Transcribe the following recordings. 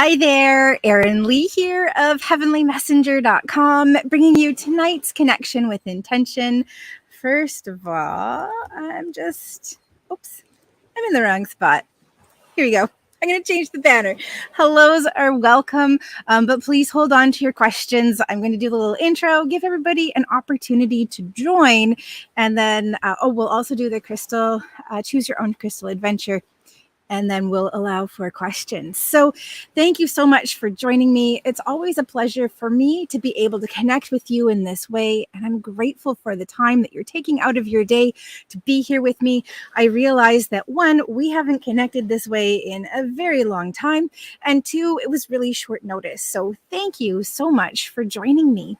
Hi there, Erin Lee here of heavenlymessenger.com, bringing you tonight's connection with intention. First of all, I'm in the wrong spot. Here we go. I'm going to change the banner. Hellos are welcome, but please hold on to your questions. I'm going to do the little intro, give everybody an opportunity to join, and then we'll also do the crystal, choose your own crystal adventure, and then we'll allow for questions. So thank you so much for joining me. It's always a pleasure for me to be able to connect with you in this way. And I'm grateful for the time that you're taking out of your day to be here with me. I realize that one, we haven't connected this way in a very long time. And two, it was really short notice. So thank you so much for joining me.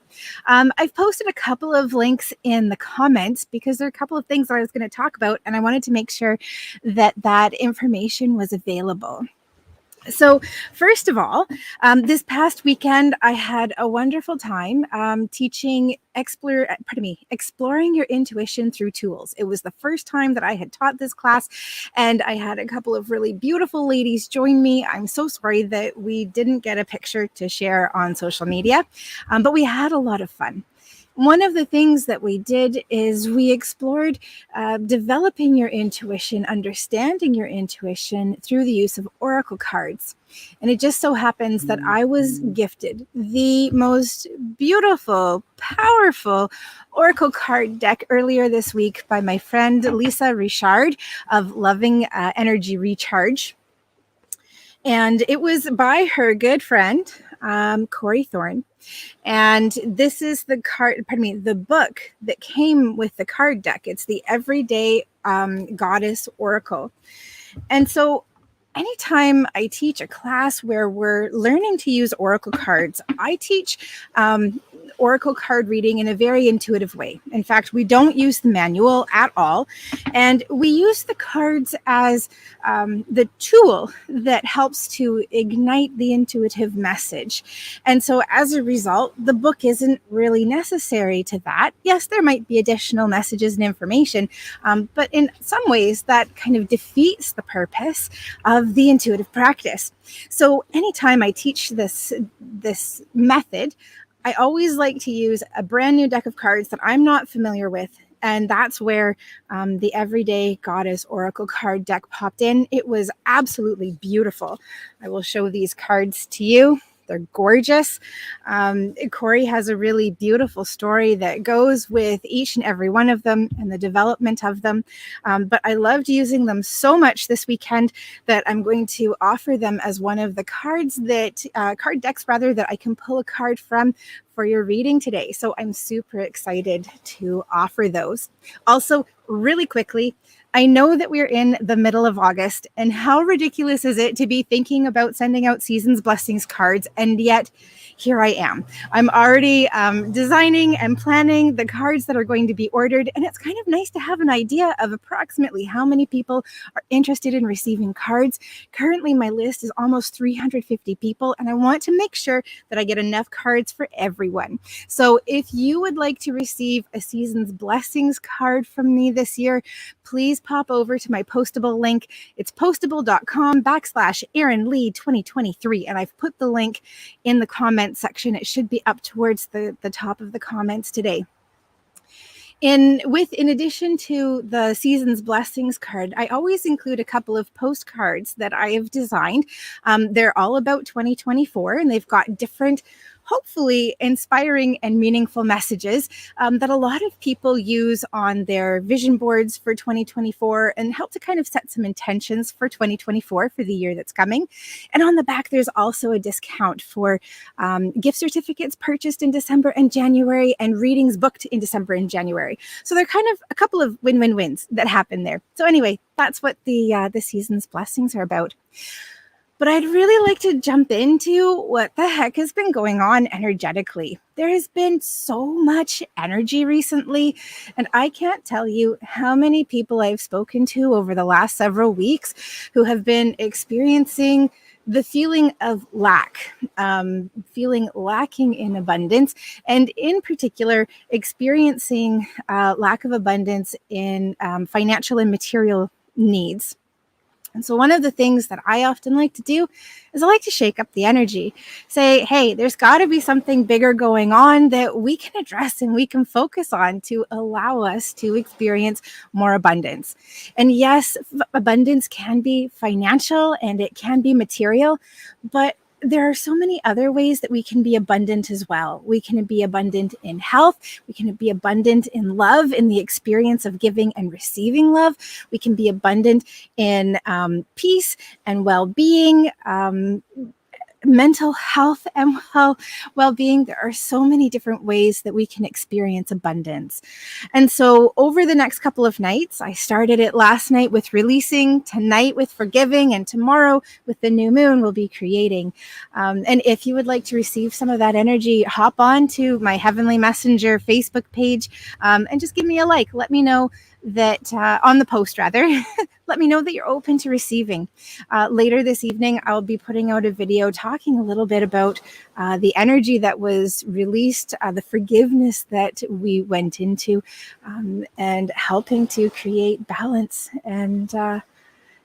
I've posted a couple of links in the comments because there are a couple of things that I was going to talk about. And I wanted to make sure that information was available. So first of all, this past weekend, I had a wonderful time teaching exploring your intuition through tools. It was the first time that I had taught this class, and I had a couple of really beautiful ladies join me. I'm so sorry that we didn't get a picture to share on social media, but we had a lot of fun. One of the things that we did is we explored developing your intuition, understanding your intuition through the use of oracle cards. And it just so happens that I was gifted the most beautiful, powerful oracle card deck earlier this week by my friend Lisa Richard of Loving Energy Recharge. And it was by her good friend, Corey Thorne. And this is the book that came with the card deck. It's the Everyday Goddess Oracle. And so anytime I teach a class where we're learning to use oracle cards, I teach oracle card reading in a very intuitive way. In fact, we don't use the manual at all. And we use the cards as the tool that helps to ignite the intuitive message. And so as a result, the book isn't really necessary to that. Yes, there might be additional messages and information, but in some ways that kind of defeats the purpose of the intuitive practice. So anytime I teach this method, I always like to use a brand new deck of cards that I'm not familiar with. And that's where the Everyday Goddess Oracle card deck popped in. It was absolutely beautiful. I will show these cards to you. They're gorgeous. Corey has a really beautiful story that goes with each and every one of them and the development of them. But I loved using them so much this weekend that I'm going to offer them as one of the card decks that I can pull a card from for your reading today. So I'm super excited to offer those. Also, really quickly, I know that we're in the middle of August, and how ridiculous is it to be thinking about sending out Season's Blessings cards, and yet here I am. I'm already designing and planning the cards that are going to be ordered, and it's kind of nice to have an idea of approximately how many people are interested in receiving cards. Currently, my list is almost 350 people, and I want to make sure that I get enough cards for everyone. So if you would like to receive a Season's Blessings card from me this year, please pop over to my postable link. It's postable.com/Erin Lee 2023. And I've put the link in the comments section. It should be up towards the top of the comments today. In addition to the Season's Blessings card, I always include a couple of postcards that I have designed. They're all about 2024, and they've got different, hopefully inspiring and meaningful messages that a lot of people use on their vision boards for 2024 and help to kind of set some intentions for 2024 for the year that's coming. And on the back, there's also a discount for gift certificates purchased in December and January and readings booked in December and January. So they're kind of a couple of win-win-wins that happen there. So anyway, that's what the Season's Blessings are about. But I'd really like to jump into what the heck has been going on energetically. There has been so much energy recently, and I can't tell you how many people I've spoken to over the last several weeks who have been experiencing the feeling of lack, feeling lacking in abundance, and in particular, experiencing lack of abundance in financial and material needs. And so one of the things that I often like to do is I like to shake up the energy. Say, hey, there's got to be something bigger going on that we can address and we can focus on to allow us to experience more abundance. And yes, abundance can be financial and it can be material, but there are so many other ways that we can be abundant as well. We can be abundant in health. We can be abundant in love, in the experience of giving and receiving love. We can be abundant in peace and well-being, mental health and well-being. There are so many different ways that we can experience abundance. And so over the next couple of nights, I started it last night with releasing, tonight with forgiving, and tomorrow with the new moon we'll be creating. And if you would like to receive some of that energy, hop on to my Heavenly Messenger Facebook page and just give me a like. Let me know that on the post rather. Let me know that you're open to receiving. Later this evening, I'll be putting out a video talking a little bit about the energy that was released, the forgiveness that we went into, and helping to create balance and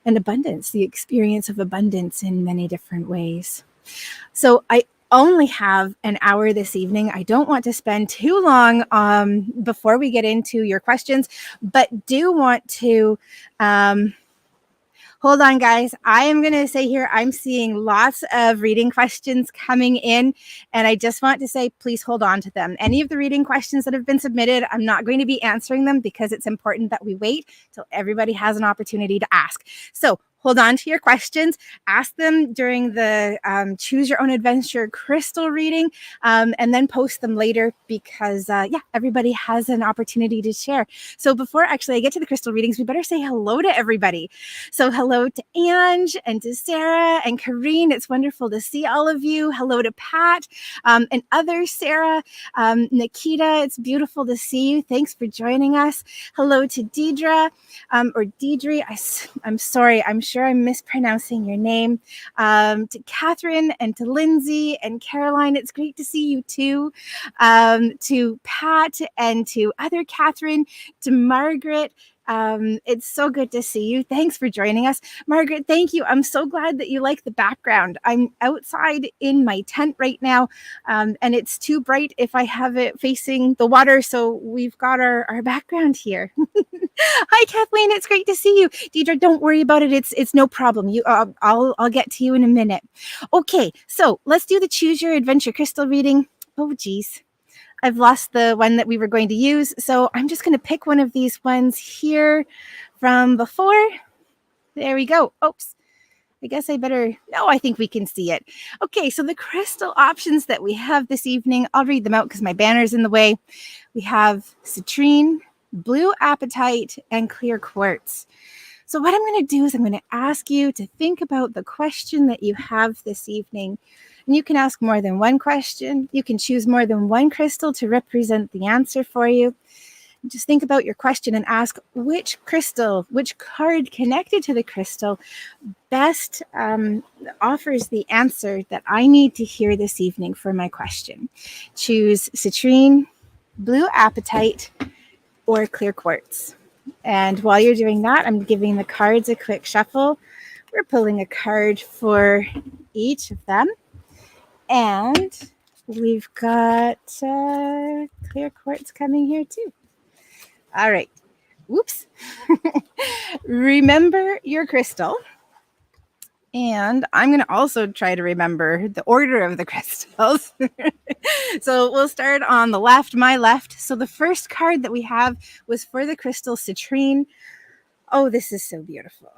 abundance, the experience of abundance in many different ways. So I only have an hour this evening. I don't want to spend too long before we get into your questions, but do want to hold on, guys. I am going to say here, I'm seeing lots of reading questions coming in, and I just want to say, please hold on to them. Any of the reading questions that have been submitted, I'm not going to be answering them because it's important that we wait till everybody has an opportunity to ask. So hold on to your questions. Ask them during the Choose Your Own Adventure crystal reading, and then post them later because, everybody has an opportunity to share. So before actually I get to the crystal readings, we better say hello to everybody. So hello to Ange and to Sarah and Kareen. It's wonderful to see all of you. Hello to Pat and others, Sarah, Nikita. It's beautiful to see you. Thanks for joining us. Hello to Deidre or Deidre. I'm sorry. I'm sure I'm mispronouncing your name. To Catherine and to Lindsay and Caroline. It's great to see you too. To Pat and to other Catherine, to Margaret. It's so good to see you. Thanks for joining us. Margaret, thank you. I'm so glad that you like the background. I'm outside in my tent right now, and it's too bright if I have it facing the water, so we've got our background here. Hi, Kathleen. It's great to see you. Deidre, don't worry about it. It's no problem. I'll get to you in a minute. Okay, so let's do the Choose Your Adventure crystal reading. Oh, geez. I've lost the one that we were going to use. So I'm just going to pick one of these ones here from before. There we go. Oops. I guess I better, no, I think we can see it. Okay, so the crystal options that we have this evening, I'll read them out because my banner's in the way. We have citrine, blue apatite, and clear quartz. So what I'm going to do is I'm going to ask you to think about the question that you have this evening. And you can ask more than one question. You can choose more than one crystal to represent the answer for you. Just think about your question and ask which crystal, which card connected to the crystal best offers the answer that I need to hear this evening for my question. Choose citrine, blue apatite, or clear quartz. And while you're doing that, I'm giving the cards a quick shuffle. We're pulling a card for each of them. And we've got clear quartz coming here too. All right. Whoops. Remember your crystal. And I'm going to also try to remember the order of the crystals. So we'll start on the left, my left. So the first card that we have was for the crystal citrine. Oh, this is so beautiful.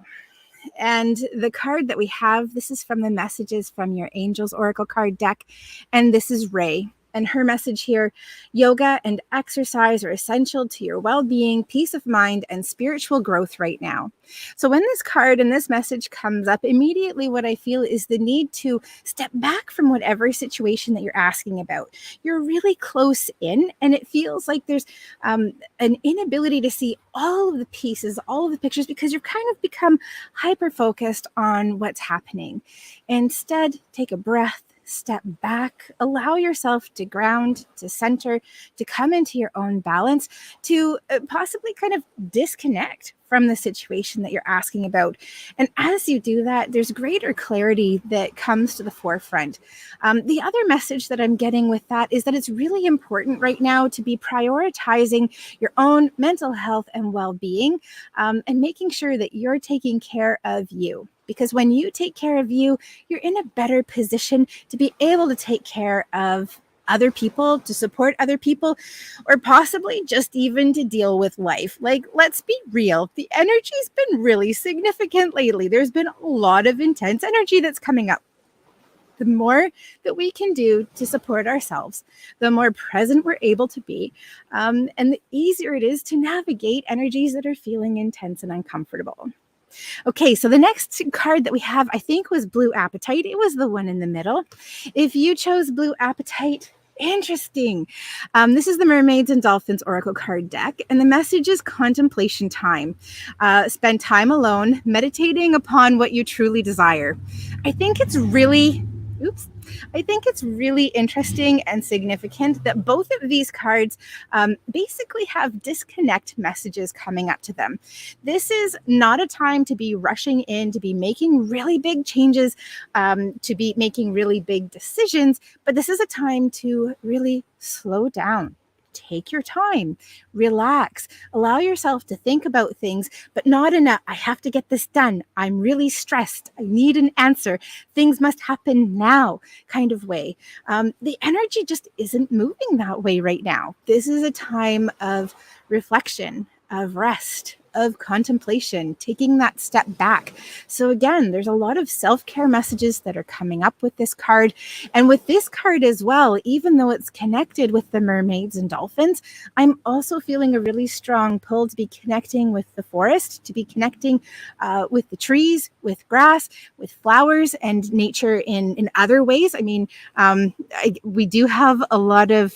And the card that we have, this is from the messages from your Angels Oracle card deck. And this is Ray. And her message here, yoga and exercise are essential to your well-being, peace of mind, and spiritual growth right now. So when this card and this message comes up, immediately what I feel is the need to step back from whatever situation that you're asking about. You're really close in, and it feels like there's an inability to see all of the pieces, all of the pictures, because you've kind of become hyper-focused on what's happening. Instead, take a breath. step back, allow yourself to ground, to center, to come into your own balance, to possibly kind of disconnect from the situation that you're asking about. And as you do that, there's greater clarity that comes to the forefront. The other message that I'm getting with that is that it's really important right now to be prioritizing your own mental health and well-being, and making sure that you're taking care of you. Because when you take care of you, you're in a better position to be able to take care of other people, to support other people, or possibly just even to deal with life. Like, let's be real. The energy's been really significant lately. There's been a lot of intense energy that's coming up. The more that we can do to support ourselves, the more present we're able to be, and the easier it is to navigate energies that are feeling intense and uncomfortable. Okay, so the next card that we have, I think, was Blue Appetite. It was the one in the middle. If you chose Blue Appetite, interesting. This is the Mermaids and Dolphins Oracle card deck, and the message is contemplation time. Spend time alone, meditating upon what you truly desire. I think it's really interesting and significant that both of these cards basically have disconnect messages coming up to them. This is not a time to be rushing in, to be making really big changes, to be making really big decisions, but this is a time to really slow down. Take your time, relax, allow yourself to think about things, but not in a, I have to get this done, I'm really stressed, I need an answer, things must happen now kind of way. The energy just isn't moving that way right now. This is a time of reflection, of rest, of contemplation, taking that step back. So again, there's a lot of self-care messages that are coming up with this card. And with this card as well, even though it's connected with the mermaids and dolphins, I'm also feeling a really strong pull to be connecting with the forest, to be connecting with the trees, with grass, with flowers and nature in other ways. I mean, we do have a lot of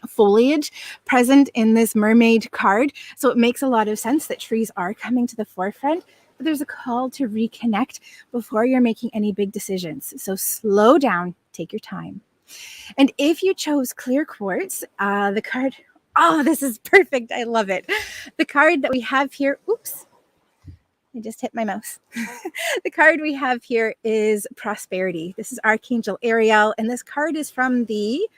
foliage present in this mermaid card, so it makes a lot of sense that trees are coming to the forefront, but there's a call to reconnect before you're making any big decisions. So slow down, take your time. And if you chose clear quartz, the card, oh, this is perfect, I love it. The card that we have here, oops, I just hit my mouse. The card we have here is prosperity. This is Archangel Ariel, and this card is from the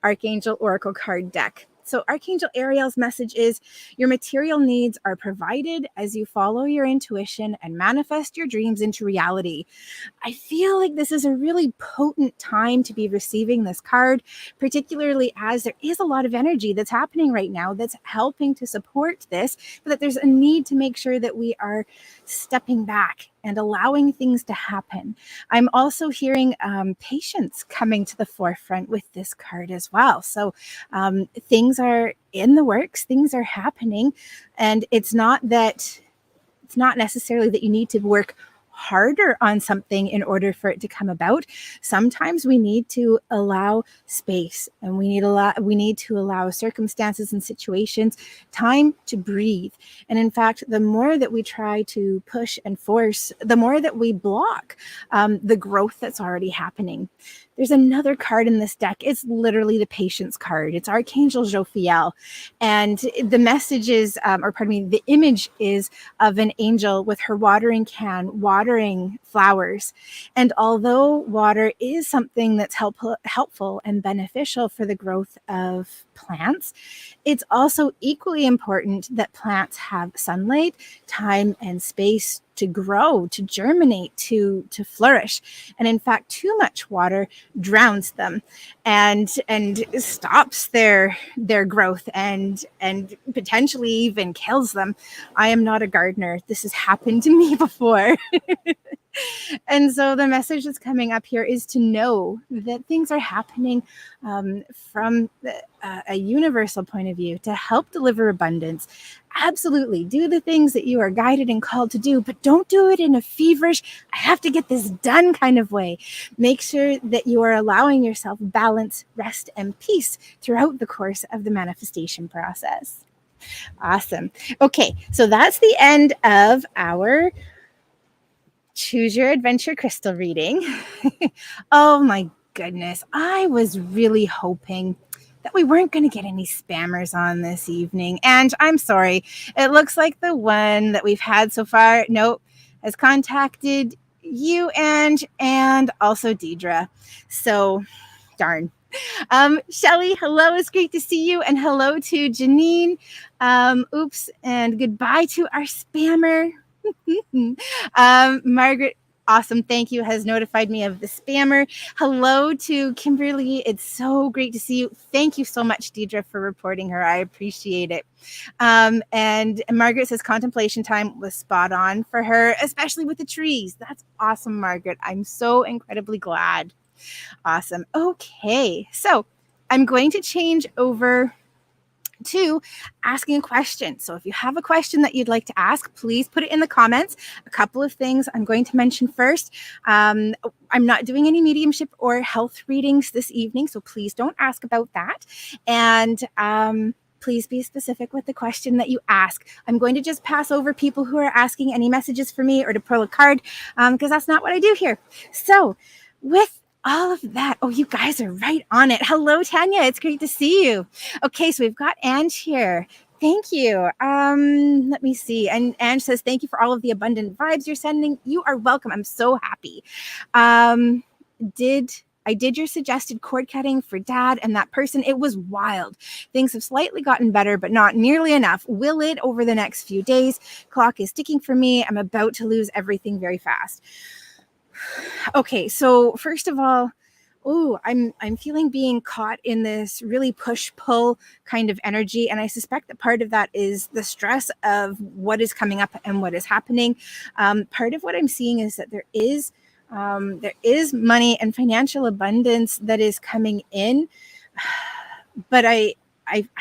Archangel Oracle card deck. So Archangel Ariel's message is your material needs are provided as you follow your intuition and manifest your dreams into reality. I feel like this is a really potent time to be receiving this card, particularly as there is a lot of energy that's happening right now that's helping to support this, but that there's a need to make sure that we are stepping back and allowing things to happen. I'm also hearing patience coming to the forefront with this card as well. So things are in the works, things are happening, and it's not necessarily that you need to work harder on something in order for it to come about. Sometimes we need to allow space, and we need to allow circumstances and situations time to breathe. And in fact, the more that we try to push and force, the more that we block the growth that's already happening. There's another card in this deck. It's literally the patience card. It's Archangel Jophiel. And the message is, the image is of an angel with her watering can, watering flowers. And although water is something that's helpful and beneficial for the growth of plants, it's also equally important that plants have sunlight, time, and space to grow, to germinate, to flourish. And in fact, too much water drowns them and stops their growth and potentially even kills them. I am not a gardener. This has happened to me before. And so the message that's coming up here is to know that things are happening from a universal point of view to help deliver abundance. Absolutely. Do the things that you are guided and called to do, but don't do it in a feverish, I have to get this done kind of way. Make sure that you are allowing yourself balance, rest, and peace throughout the course of the manifestation process. Awesome. Okay, so that's the end of our Choose Your Adventure crystal reading. Oh my goodness. I was really hoping that we weren't going to get any spammers on this evening. And I'm sorry. It looks like the one that we've had so far, nope, has contacted you and also Deidre. So darn. Shelly, hello. It's great to see you. And hello to Janine. Oops. And goodbye to our spammer. Margaret, awesome. Thank you. Has notified me of the spammer. Hello to Kimberly. It's so great to see you. Thank you so much, Deidre, for reporting her. I appreciate it. And Margaret says contemplation time was spot on for her, especially with the trees. That's awesome, Margaret. I'm so incredibly glad. Awesome. Okay. So I'm going to change over to asking a question. So if you have a question that you'd like to ask, please put it in the comments. A couple of things I'm going to mention first. I'm not doing any mediumship or health readings this evening, so please don't ask about that. And please be specific with the question that you ask. I'm going to just pass over people who are asking any messages for me or to pull a card because that's not what I do here. So with all of that. Oh, you guys are right on it. Hello, Tanya. It's great to see you. Okay, so we've got Ange here. Thank you. Let me see. And Ange says, thank you for all of the abundant vibes you're sending. You are welcome. I'm so happy. I did your suggested cord cutting for Dad and that person. It was wild. Things have slightly gotten better, but not nearly enough. Will it over the next few days? Clock is ticking for me. I'm about to lose everything very fast. Okay, so first of all, I'm feeling being caught in this really push-pull kind of energy, and I suspect that part of that is the stress of what is coming up and what is happening. Part of what I'm seeing is that there is money and financial abundance that is coming in, but I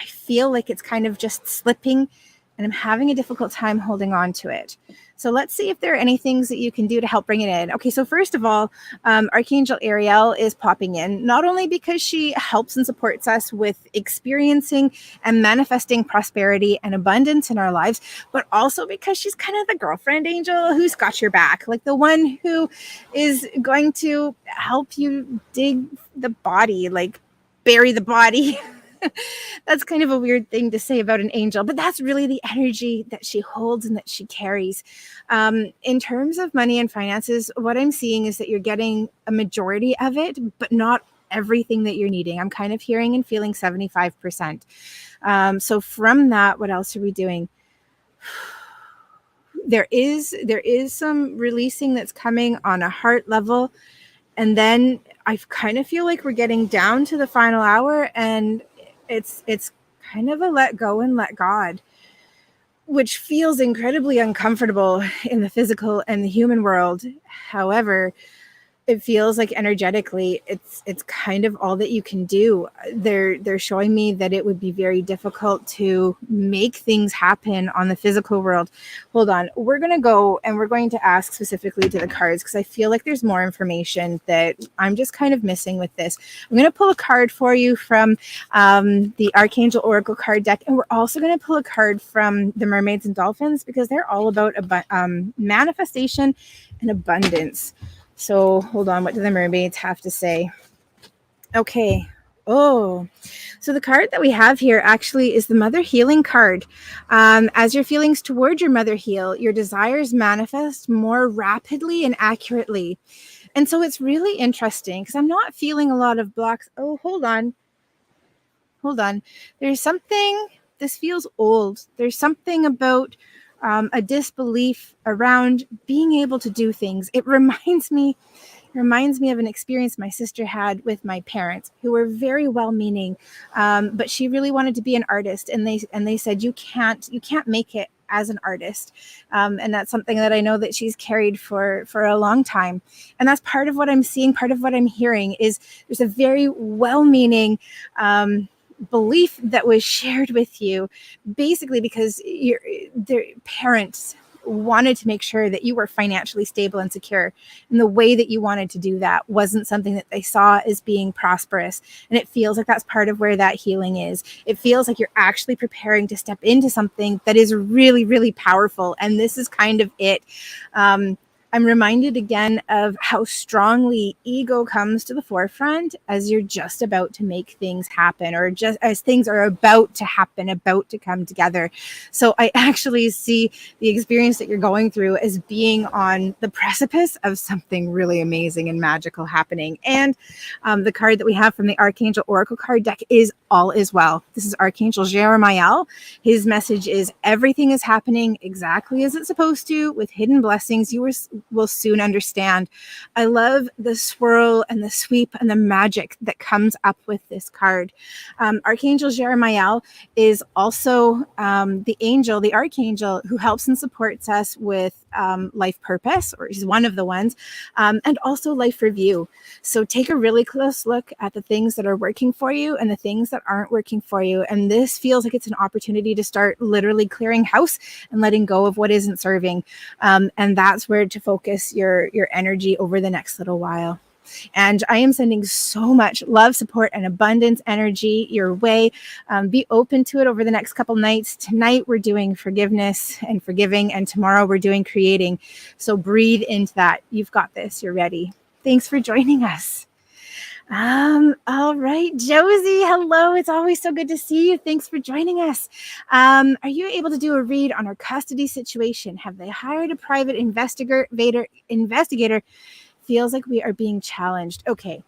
feel like it's kind of just slipping, and I'm having a difficult time holding on to it. So let's see if there are any things that you can do to help bring it in. Okay, so first of all, Archangel Ariel is popping in, not only because she helps and supports us with experiencing and manifesting prosperity and abundance in our lives, but also because she's kind of the girlfriend angel who's got your back, like the one who is going to help you dig the body, like bury the body. That's kind of a weird thing to say about an angel, but that's really the energy that she holds and that she carries. In terms of money and finances, what I'm seeing is that you're getting a majority of it, but not everything that you're needing. I'm kind of hearing and feeling 75%. So from that, what else are we doing? There is some releasing that's coming on a heart level. And then I kind of feel like we're getting down to the final hour, and it's kind of a let go and let God, which feels incredibly uncomfortable in the physical and the human world. However, it feels like energetically it's kind of all that you can do. They're showing me that it would be very difficult to make things happen on the physical world. Hold on, we're going to go and we're going to ask specifically to the cards because I feel like there's more information that I'm just kind of missing with this. I'm going to pull a card for you from the Archangel Oracle card deck, and we're also going to pull a card from the Mermaids and Dolphins because they're all about manifestation and abundance. So hold on, what do the mermaids have to say? Okay. Oh, so the card that we have here actually is the Mother Healing card. As your feelings toward your mother heal, your desires manifest more rapidly and accurately. And so it's really interesting because I'm not feeling a lot of blocks. Oh, hold on. There's something, this feels old. There's something about a disbelief around being able to do things. It reminds me of an experience my sister had with my parents, who were very well-meaning, but she really wanted to be an artist, and they said you can't make it as an artist, and that's something that I know that she's carried for a long time. And that's part of what I'm seeing. Part of what I'm hearing is there's a very well-meaning belief that was shared with you, basically because their parents wanted to make sure that you were financially stable and secure. And the way that you wanted to do that wasn't something that they saw as being prosperous. And it feels like that's part of where that healing is. It feels like you're actually preparing to step into something that is really, really powerful. And this is kind of it. I'm reminded again of how strongly ego comes to the forefront as you're just about to make things happen, or just as things are about to happen, about to come together. So I actually see the experience that you're going through as being on the precipice of something really amazing and magical happening. And the card that we have from the Archangel Oracle card deck is All Is Well. This is Archangel Jeremiah. His message is everything is happening exactly as it's supposed to, with hidden blessings you will soon understand. I love the swirl and the sweep and the magic that comes up with this card. Archangel Jeremiah is also the archangel who helps and supports us with life purpose, or he's one of the ones, and also life review. So take a really close look at the things that are working for you and the things that aren't working for you. And this feels like it's an opportunity to start literally clearing house and letting go of what isn't serving. And that's where to focus your energy over the next little while. And I am sending so much love, support, and abundance energy your way. Be open to it over the next couple nights. Tonight, we're doing forgiveness and forgiving, and tomorrow we're doing creating. So breathe into that. You've got this. You're ready. Thanks for joining us. All right, Josie, hello. It's always so good to see you. Thanks for joining us. Are you able to do a read on our custody situation? Have they hired a private investigator? Feels like we are being challenged. Okay.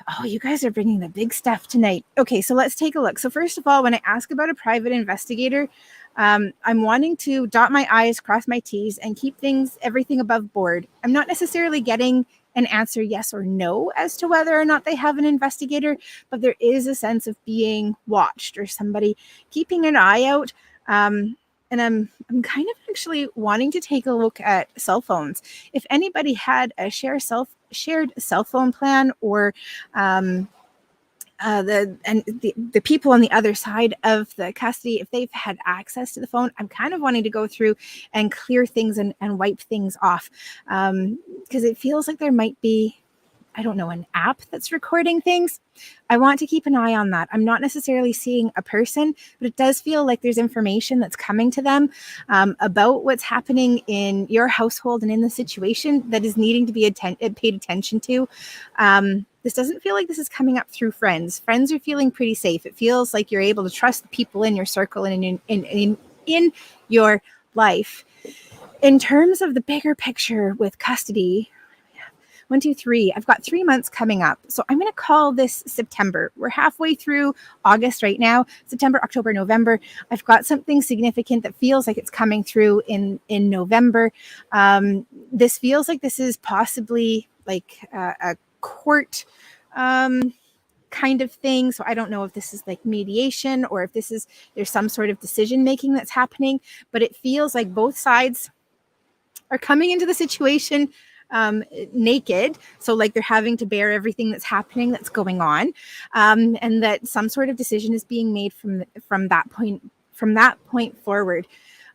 Oh, you guys are bringing the big stuff tonight. Okay, so let's take a look. So first of all, when I ask about a private investigator, I'm wanting to dot my I's, cross my T's, and keep everything above board. I'm not necessarily getting an answer yes or no as to whether or not they have an investigator, but there is a sense of being watched or somebody keeping an eye out. And I'm kind of actually wanting to take a look at cell phones. If anybody had a shared cell phone plan, or the people on the other side of the custody, if they've had access to the phone, I'm kind of wanting to go through and clear things and wipe things off, because it feels like there might be, I don't know, an app that's recording things. I want to keep an eye on that. I'm not necessarily seeing a person, but it does feel like there's information that's coming to them about what's happening in your household and in the situation that is needing to be paid attention to. This doesn't feel like this is coming up through friends. Friends are feeling pretty safe. It feels like you're able to trust the people in your circle and in your life. In terms of the bigger picture with custody, 1, 2, 3. I've got 3 months coming up. So I'm going to call this September. We're halfway through August right now. September, October, November. I've got something significant that feels like it's coming through in November. This feels like this is possibly like a court kind of thing. So I don't know if this is like mediation or if there's some sort of decision making that's happening, but it feels like both sides are coming into the situation naked. So like they're having to bear everything that's happening, that's going on. And that some sort of decision is being made from that point forward.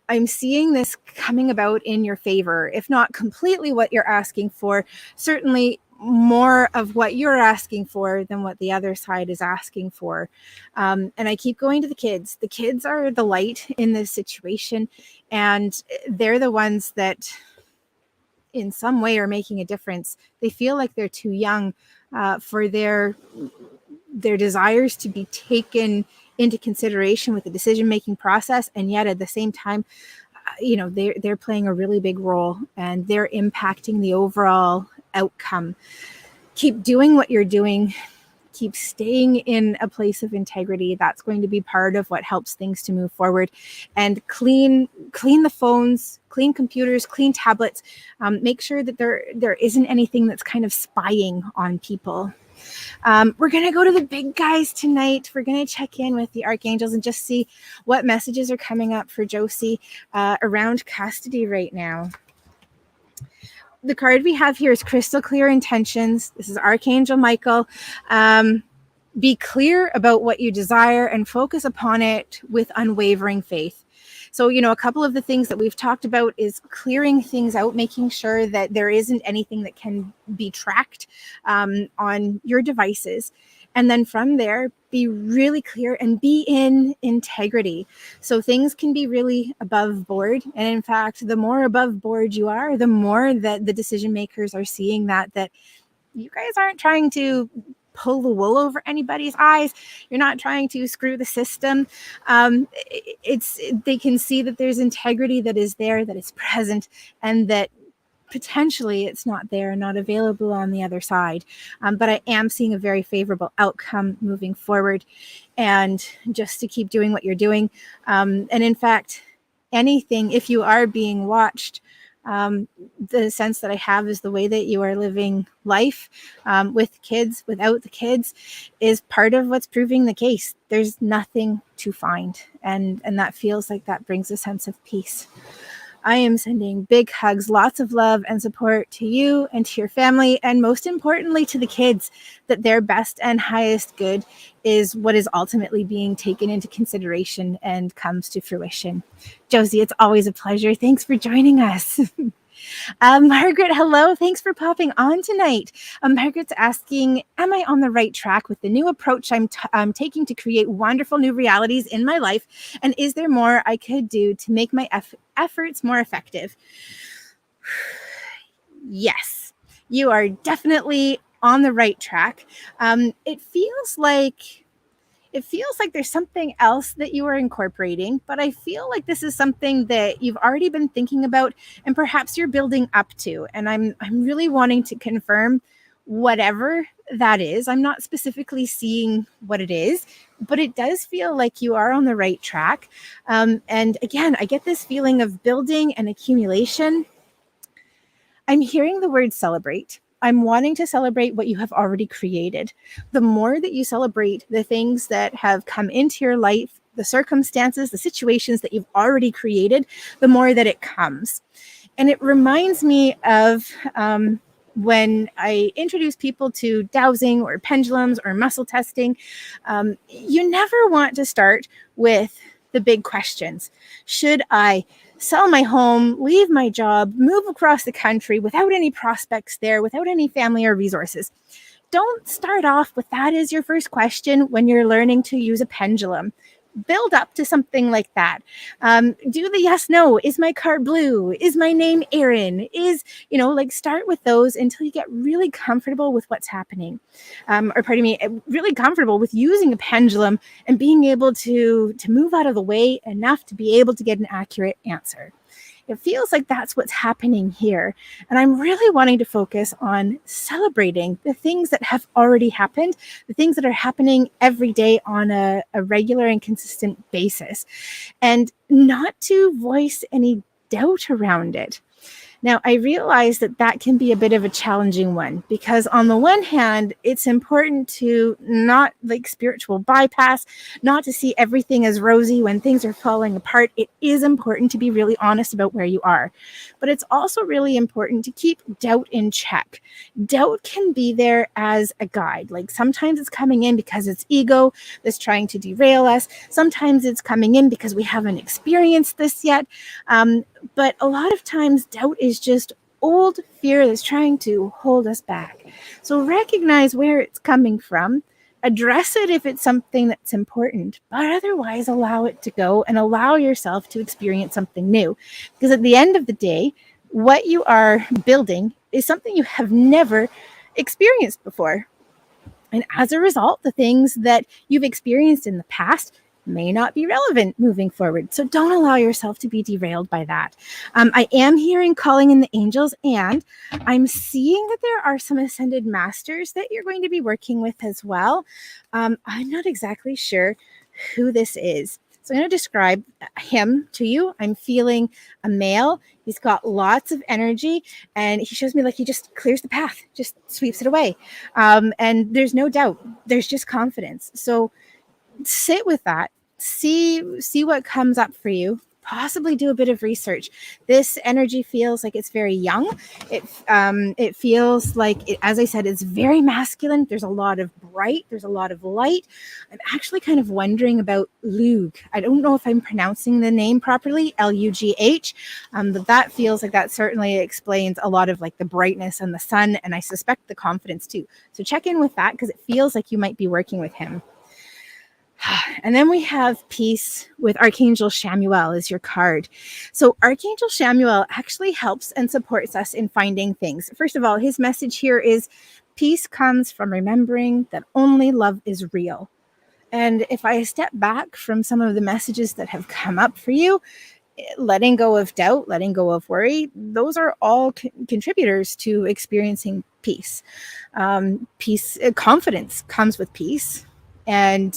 I'm seeing this coming about in your favor, if not completely what you're asking for, certainly more of what you're asking for than what the other side is asking for. And I keep going to the kids. The kids are the light in this situation, and they're the ones that in some way are making a difference. They feel like they're too young for their desires to be taken into consideration with the decision-making process. And yet at the same time, they're playing a really big role and they're impacting the overall outcome. Keep doing what you're doing. Keep staying in a place of integrity. That's going to be part of what helps things to move forward. And clean the phones, clean computers, clean tablets. Make sure that there isn't anything that's kind of spying on people. We're going to go to the big guys tonight. We're going to check in with the archangels and just see what messages are coming up for Josie around custody right now. The card we have here is Crystal Clear Intentions. This is Archangel Michael. Be clear about what you desire and focus upon it with unwavering faith. So, a couple of the things that we've talked about is clearing things out, making sure that there isn't anything that can be tracked on your devices. And then from there, be really clear and be in integrity. So things can be really above board. And in fact, the more above board you are, the more that the decision makers are seeing that you guys aren't trying to pull the wool over anybody's eyes. You're not trying to screw the system. They can see that there's integrity that is there, that is present, and that potentially it's not there, not available on the other side. But I am seeing a very favorable outcome moving forward, and just to keep doing what you're doing. And in fact, anything, if you are being watched, the sense that I have is the way that you are living life with kids, without the kids, is part of what's proving the case. There's nothing to find. And that feels like that brings a sense of peace. I am sending big hugs, lots of love and support to you and to your family, and most importantly to the kids, that their best and highest good is what is ultimately being taken into consideration and comes to fruition. Josie, it's always a pleasure. Thanks for joining us. Margaret, hello. Thanks for popping on tonight. Margaret's asking, am I on the right track with the new approach I'm taking to create wonderful new realities in my life? And is there more I could do to make my efforts more effective? Yes, you are definitely on the right track. It feels like there's something else that you are incorporating, but I feel like this is something that you've already been thinking about and perhaps you're building up to. And I'm really wanting to confirm whatever that is. I'm not specifically seeing what it is, but it does feel like you are on the right track. And again, I get this feeling of building and accumulation. I'm hearing the word celebrate. I'm wanting to celebrate what you have already created. The more that you celebrate the things that have come into your life, the circumstances, the situations that you've already created, the more that it comes. And it reminds me of when I introduce people to dowsing or pendulums or muscle testing. You never want to start with the big questions. Should I sell my home, leave my job, move across the country without any prospects there, without any family or resources? Don't start off with that as your first question when you're learning to use a pendulum. Build up to something like that. Do the yes, no. Is my car blue? Is my name Erin? Start with those until you get really comfortable with what's happening. Really comfortable with using a pendulum and being able to move out of the way enough to be able to get an accurate answer. It feels like that's what's happening here. And I'm really wanting to focus on celebrating the things that have already happened, the things that are happening every day on a regular and consistent basis, and not to voice any doubt around it. Now, I realize that can be a bit of a challenging one because on the one hand, it's important to not spiritual bypass, not to see everything as rosy when things are falling apart. It is important to be really honest about where you are, but it's also really important to keep doubt in check. Doubt can be there as a guide. Sometimes it's coming in because it's ego that's trying to derail us. Sometimes it's coming in because we haven't experienced this yet. But a lot of times doubt is just old fear that's trying to hold us back. So recognize where it's coming from, address it if it's something that's important, but otherwise allow it to go and allow yourself to experience something new. Because at the end of the day, what you are building is something you have never experienced before. And as a result, the things that you've experienced in the past may not be relevant moving forward. So don't allow yourself to be derailed by that. I am hearing calling in the angels, and I'm seeing that there are some ascended masters that you're going to be working with as well. I'm not exactly sure who this is. So I'm going to describe him to you. I'm feeling a male. He's got lots of energy, and he shows me like he just clears the path, just sweeps it away. And there's no doubt. There's just confidence. So sit with that, see what comes up for you, possibly do a bit of research. This energy feels like it's very young. It feels like, as I said, it's very masculine. There's a lot of bright, there's a lot of light. I'm actually kind of wondering about Lugh. I don't know if I'm pronouncing the name properly, Lugh, but that feels like that certainly explains a lot of the brightness and the sun, and I suspect the confidence too. So check in with that because it feels like you might be working with him. And then we have peace with Archangel Shamuel as your card. So Archangel Shamuel actually helps and supports us in finding things. First of all, his message here is peace comes from remembering that only love is real. And if I step back from some of the messages that have come up for you, letting go of doubt, letting go of worry, those are all contributors to experiencing peace. Confidence comes with peace, and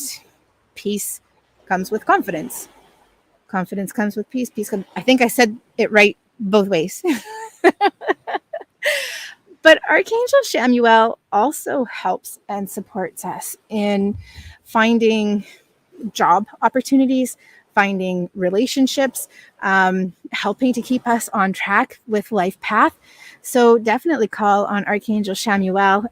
peace comes with confidence. Confidence comes with peace. I think I said it right both ways. But Archangel Shamuel also helps and supports us in finding job opportunities, finding relationships, helping to keep us on track with life path. So definitely call on Archangel Shamuel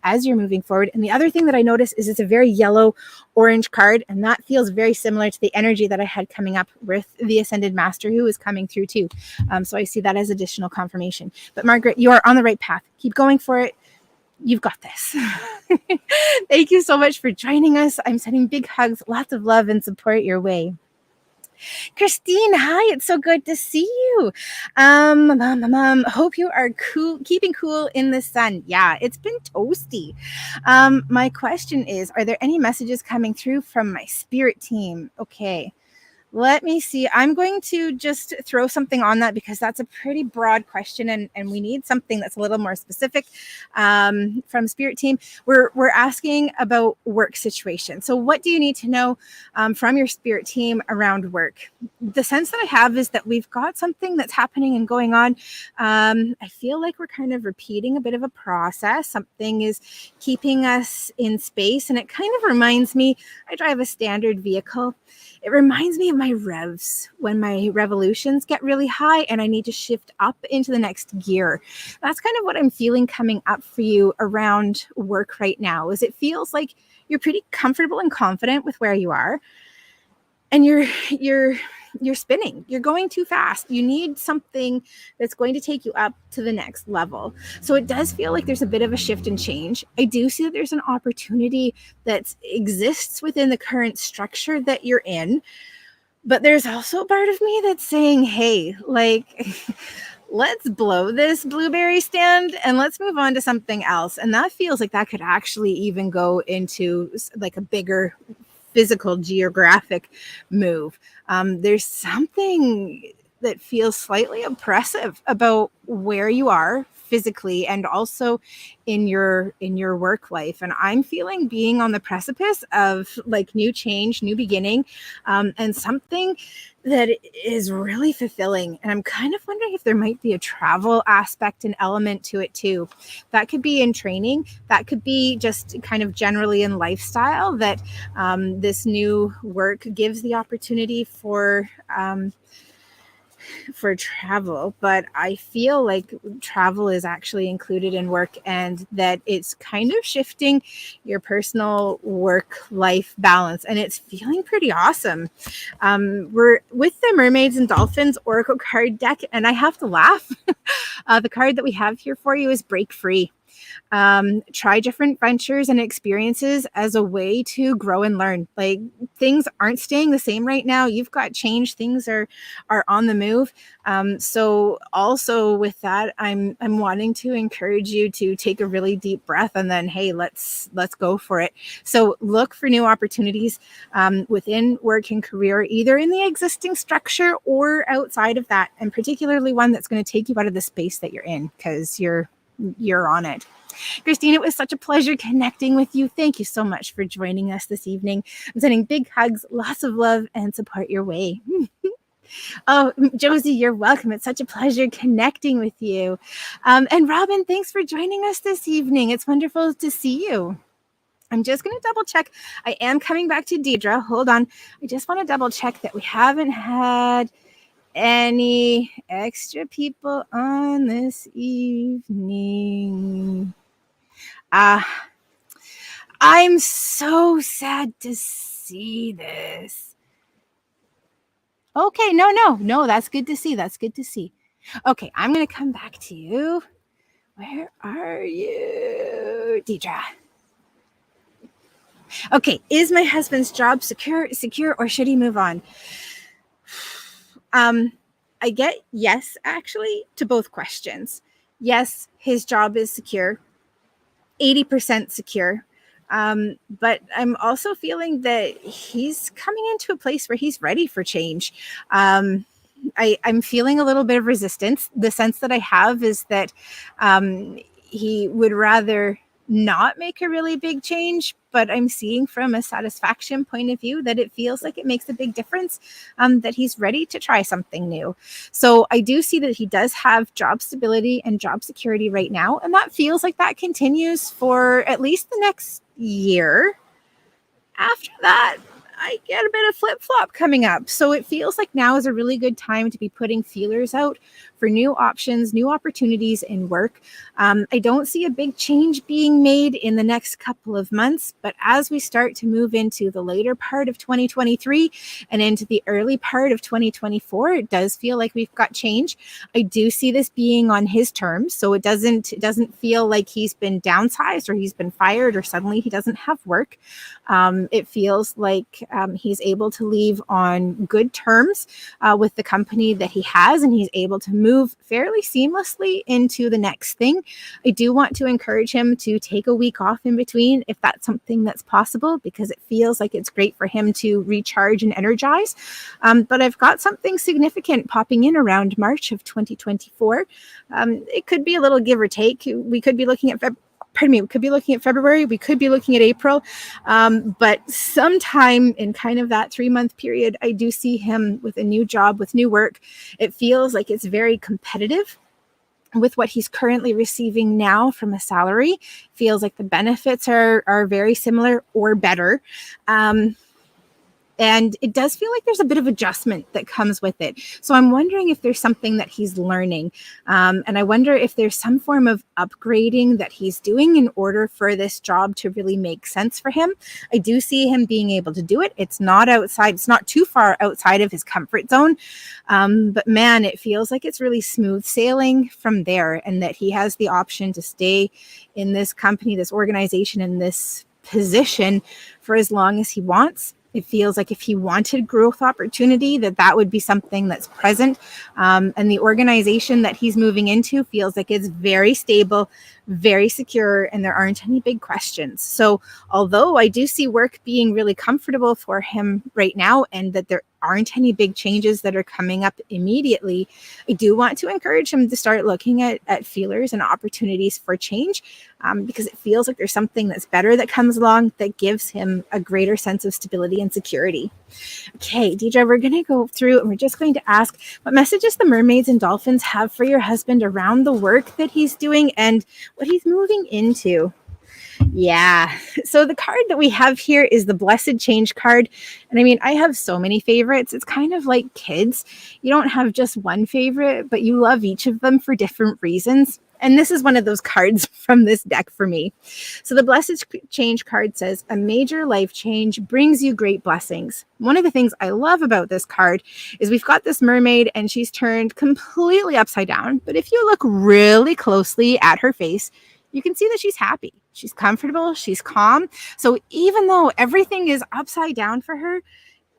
as you're moving forward. And the other thing that I notice is it's a very yellow-orange card, and that feels very similar to the energy that I had coming up with the Ascended Master who is coming through too. So I see that as additional confirmation. But Margaret, you are on the right path. Keep going for it. You've got this. Thank you so much for joining us. I'm sending big hugs, lots of love and support your way. Christine, hi, it's so good to see you. Hope you are cool, keeping cool in the sun. Yeah, it's been toasty. My question is, are there any messages coming through from my spirit team? Okay. Let me see. I'm going to just throw something on that because that's a pretty broad question, and we need something that's a little more specific from Spirit Team. We're asking about work situation. So what do you need to know from your Spirit Team around work? The sense that I have is that we've got something that's happening and going on. I feel like we're kind of repeating a bit of a process. Something is keeping us in space, and it kind of reminds me, I drive a standard vehicle. It reminds me of my revs when my revolutions get really high and I need to shift up into the next gear. That's kind of what I'm feeling coming up for you around work right now. Is it feels like you're pretty comfortable and confident with where you are, and you're spinning. You're going too fast. You need something that's going to take you up to the next level. So it does feel like there's a bit of a shift and change. I do see that there's an opportunity that exists within the current structure that you're in. But there's also a part of me that's saying, hey, like, let's blow this blueberry stand and let's move on to something else. And that feels like that could actually even go into like a bigger physical geographic move. There's something that feels slightly oppressive about where you are physically and also in your work life. And I'm feeling being on the precipice of like new change, new beginning, and something that is really fulfilling. And I'm kind of wondering if there might be a travel aspect and element to it too. That could be in training. That could be just kind of generally in lifestyle that this new work gives the opportunity for travel. But I feel like travel is actually included in work and that it's kind of shifting your personal work-life balance. And it's feeling pretty awesome. We're with the Mermaids and Dolphins Oracle card deck, and I have to laugh. The card that we have here for you is Break Free. Try different ventures and experiences as a way to grow and learn. Like, things aren't staying the same right now. You've got change. Things are on the move. So also with that, I'm wanting to encourage you to take a really deep breath and then, hey, let's go for it. So look for new opportunities within work and career, either in the existing structure or outside of that, and particularly one that's going to take you out of the space that you're in because you're on it. Christine, it was such a pleasure connecting with you. Thank you so much for joining us this evening. I'm sending big hugs, lots of love, and support your way. Oh, Josie, you're welcome. It's such a pleasure connecting with you. And Robin, thanks for joining us this evening. It's wonderful to see you. I'm just going to double check. I am coming back to Deidre. Hold on. I just want to double check that we haven't had any extra people on this evening. I'm so sad to see this. Okay, no, that's good to see. That's good to see. Okay, I'm going to come back to you. Where are you, Deidre? Okay, is my husband's job secure, or should he move on? I get yes, actually, to both questions. Yes, his job is secure, 80% secure. But I'm also feeling that he's coming into a place where he's ready for change. I'm feeling a little bit of resistance. The sense that I have is that he would rather not make a really big change, but I'm seeing from a satisfaction point of view that it feels like it makes a big difference, that he's ready to try something new. So I do see that he does have job stability and job security right now, and that feels like that continues for at least the next year. After that, I get a bit of flip-flop coming up. So it feels like now is a really good time to be putting feelers out for new options, new opportunities in work. I don't see a big change being made in the next couple of months, but as we start to move into the later part of 2023 and into the early part of 2024, it does feel like we've got change. I do see this being on his terms, so it doesn't feel like he's been downsized or he's been fired or suddenly he doesn't have work. It feels like he's able to leave on good terms with the company that he has, and he's able to move fairly seamlessly into the next thing. I do want to encourage him to take a week off in between if that's something that's possible, because it feels like it's great for him to recharge and energize. But I've got something significant popping in around March of 2024. It could be a little give or take. We could be looking at we could be looking at February, we could be looking at April, but sometime in kind of that 3-month period, I do see him with a new job, with new work. It feels like it's very competitive with what he's currently receiving now from a salary. Feels like the benefits are very similar or better. And it does feel like there's a bit of adjustment that comes with it. So I'm wondering if there's something that he's learning. And I wonder if there's some form of upgrading that he's doing in order for this job to really make sense for him. I do see him being able to do it. It's not too far outside of his comfort zone. But man, it feels like it's really smooth sailing from there, and that he has the option to stay in this company, this organization, in this position for as long as he wants. It feels like if he wanted growth opportunity, that would be something that's present. And the organization that he's moving into feels like it's very stable, very secure, and there aren't any big questions. So although I do see work being really comfortable for him right now, and that there aren't any big changes that are coming up immediately, I do want to encourage him to start looking at feelers and opportunities for change, because it feels like there's something that's better that comes along that gives him a greater sense of stability and security. Okay, Deidre, we're going to go through and we're just going to ask, what messages the mermaids and dolphins have for your husband around the work that he's doing and what he's moving into? Yeah. So the card that we have here is the Blessed Change card. And I mean, I have so many favorites. It's kind of like kids. You don't have just one favorite, but you love each of them for different reasons. And this is one of those cards from this deck for me. So the Blessed Change card says, a major life change brings you great blessings. One of the things I love about this card is we've got this mermaid and she's turned completely upside down. But if you look really closely at her face, you can see that she's happy. She's comfortable. She's calm. So even though everything is upside down for her,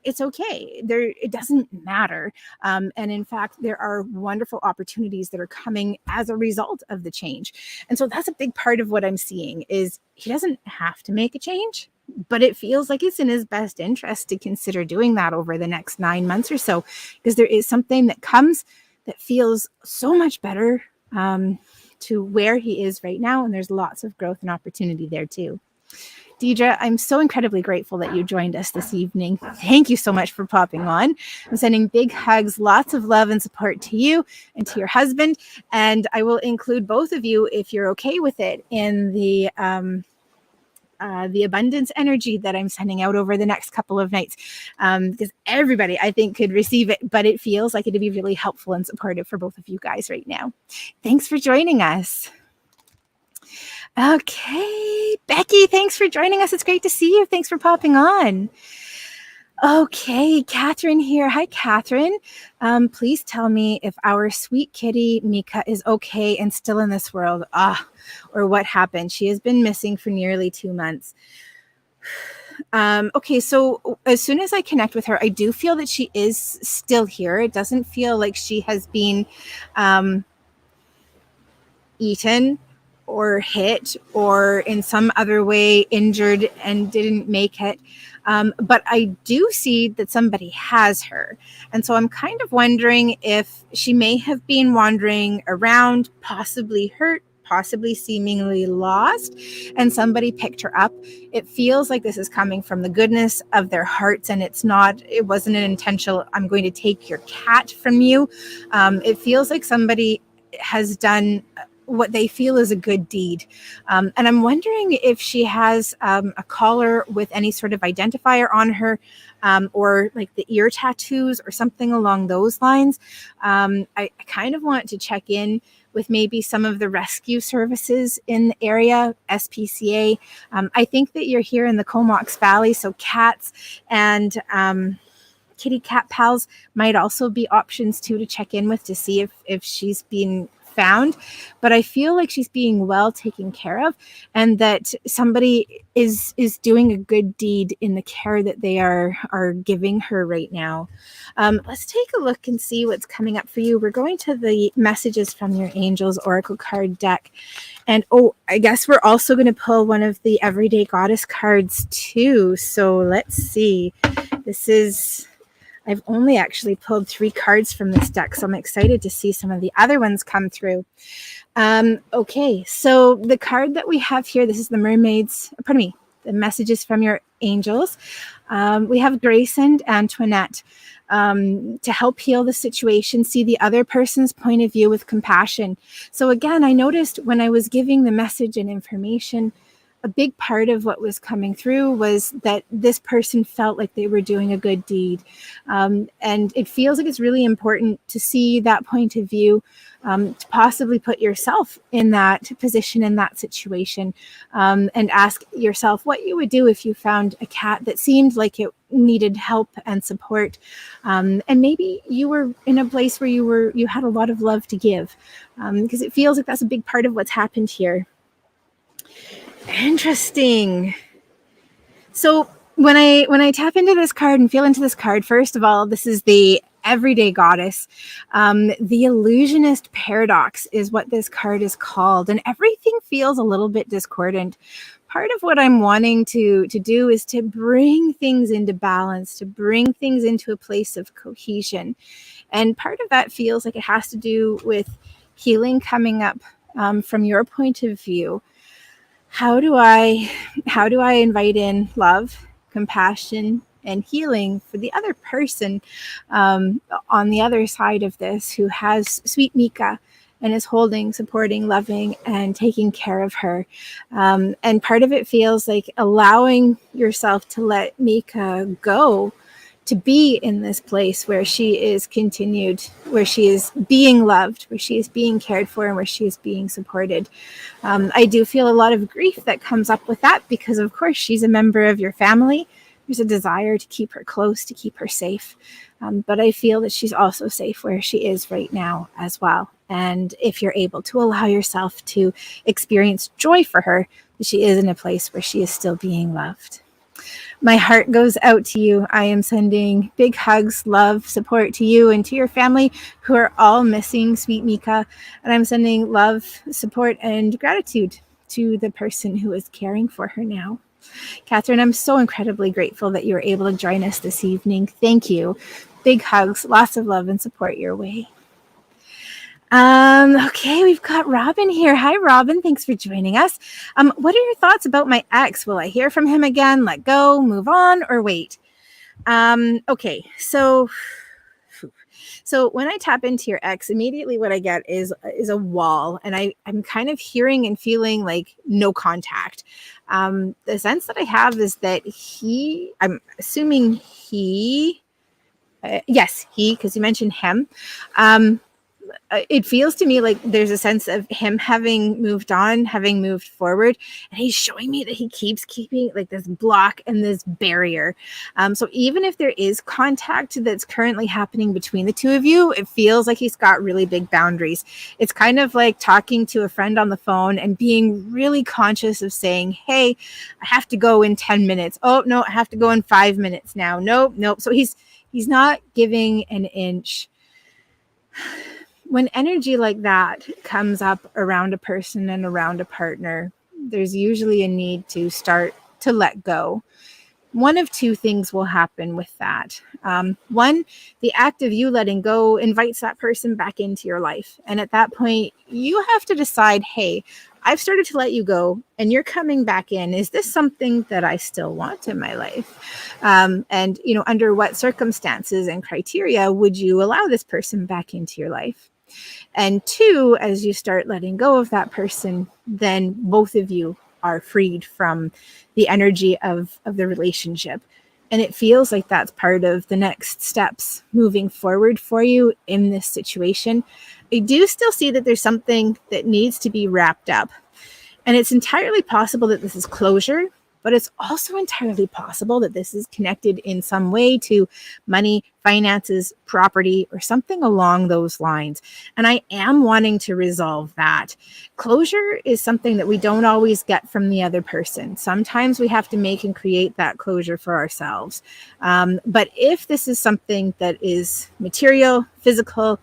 it's okay. It doesn't matter. And in fact, there are wonderful opportunities that are coming as a result of the change. And so that's a big part of what I'm seeing is he doesn't have to make a change, but it feels like it's in his best interest to consider doing that over the next 9 months or so, because there is something that comes that feels so much better to where he is right now. And there's lots of growth and opportunity there too. Deidre, I'm so incredibly grateful that you joined us this evening. Thank you so much for popping on. I'm sending big hugs, lots of love and support to you and to your husband. And I will include both of you, if you're okay with it, in the abundance energy that I'm sending out over the next couple of nights, because everybody, I think, could receive it, but it feels like it'd be really helpful and supportive for both of you guys right now. Thanks for joining us. Okay, Becky, thanks for joining us. It's great to see you. Thanks for popping on. Okay, Catherine here. Hi, Catherine. Please tell me if our sweet kitty Mika is okay and still in this world. Or what happened. She has been missing for nearly 2 months. Okay, so as soon as I connect with her, I do feel that she is still here. It doesn't feel like she has been eaten or hit or in some other way injured and didn't make it. But I do see that somebody has her. And so I'm kind of wondering if she may have been wandering around, possibly hurt, possibly seemingly lost, and somebody picked her up. It feels like this is coming from the goodness of their hearts, and it wasn't an intentional, I'm going to take your cat from you. It feels like somebody has done what they feel is a good deed. And I'm wondering if she has a collar with any sort of identifier on her, or like the ear tattoos or something along those lines. I kind of want to check in with maybe some of the rescue services in the area, SPCA. I think that you're here in the Comox Valley, so cats and kitty cat pals might also be options too to check in with to see if she's been found. But I feel like she's being well taken care of, and that somebody is doing a good deed in the care that they are giving her right now. Let's take a look and see what's coming up for you. We're going to the messages from your angels oracle card deck, and I guess we're also going to pull one of the everyday goddess cards too. So let's see. I've only actually pulled 3 cards from this deck, so I'm excited to see some of the other ones come through. Okay, so the card that we have here, this is the the messages from your angels. We have Grace and Antoinette to help heal the situation, see the other person's point of view with compassion. So again, I noticed when I was giving the message and information, a big part of what was coming through was that this person felt like they were doing a good deed. And it feels like it's really important to see that point of view, to possibly put yourself in that position, in that situation, and ask yourself what you would do if you found a cat that seemed like it needed help and support. And maybe you were in a place where you had a lot of love to give, because it feels like that's a big part of what's happened here. Interesting. So when I tap into this card and feel into this card, first of all, this is the everyday goddess. The illusionist paradox is what this card is called, and everything feels a little bit discordant. Part of what I'm wanting to do is to bring things into balance, to bring things into a place of cohesion. And part of that feels like it has to do with healing coming up from your point of view. How do I invite in love, compassion, and healing for the other person on the other side of this who has sweet Mika and is holding, supporting, loving, and taking care of her. And part of it feels like allowing yourself to let Mika go, to be in this place where she is continued, where she is being loved, where she is being cared for, and where she is being supported. I do feel a lot of grief that comes up with that because, of course, she's a member of your family. There's a desire to keep her close, to keep her safe. But I feel that she's also safe where she is right now as well. And if you're able to allow yourself to experience joy for her, she is in a place where she is still being loved. My heart goes out to you. I am sending big hugs, love, support to you and to your family who are all missing sweet Mika. And I'm sending love, support, and gratitude to the person who is caring for her now. Catherine, I'm so incredibly grateful that you were able to join us this evening. Thank you. Big hugs, lots of love and support your way. Okay, we've got Robin here. Hi, Robin. Thanks for joining us. What are your thoughts about my ex? Will I hear from him again? Let go, move on, or wait? Okay, so when I tap into your ex, immediately what I get is a wall, and I'm kind of hearing and feeling like no contact. The sense that I have is that I'm assuming yes, because you mentioned him. it feels to me like there's a sense of him having moved on, having moved forward, and he's showing me that he keeps keeping like this block and this barrier. So even if there is contact that's currently happening between the two of you, it feels like he's got really big boundaries. It's kind of like talking to a friend on the phone and being really conscious of saying, hey, I have to go in 10 minutes. Oh, no, I have to go in 5 minutes now. Nope. So he's not giving an inch. When energy like that comes up around a person and around a partner, there's usually a need to start to let go. One of two things will happen with that. One, the act of you letting go invites that person back into your life. And at that point, you have to decide, hey, I've started to let you go and you're coming back in. Is this something that I still want in my life? And, under what circumstances and criteria would you allow this person back into your life? And two, as you start letting go of that person, then both of you are freed from the energy of the relationship. And it feels like that's part of the next steps moving forward for you in this situation. I do still see that there's something that needs to be wrapped up. And it's entirely possible that this is closure, but it's also entirely possible that this is connected in some way to money, finances, property, or something along those lines. And I am wanting to resolve that. Closure is something that we don't always get from the other person. Sometimes we have to make and create that closure for ourselves. But if this is something that is material, physical,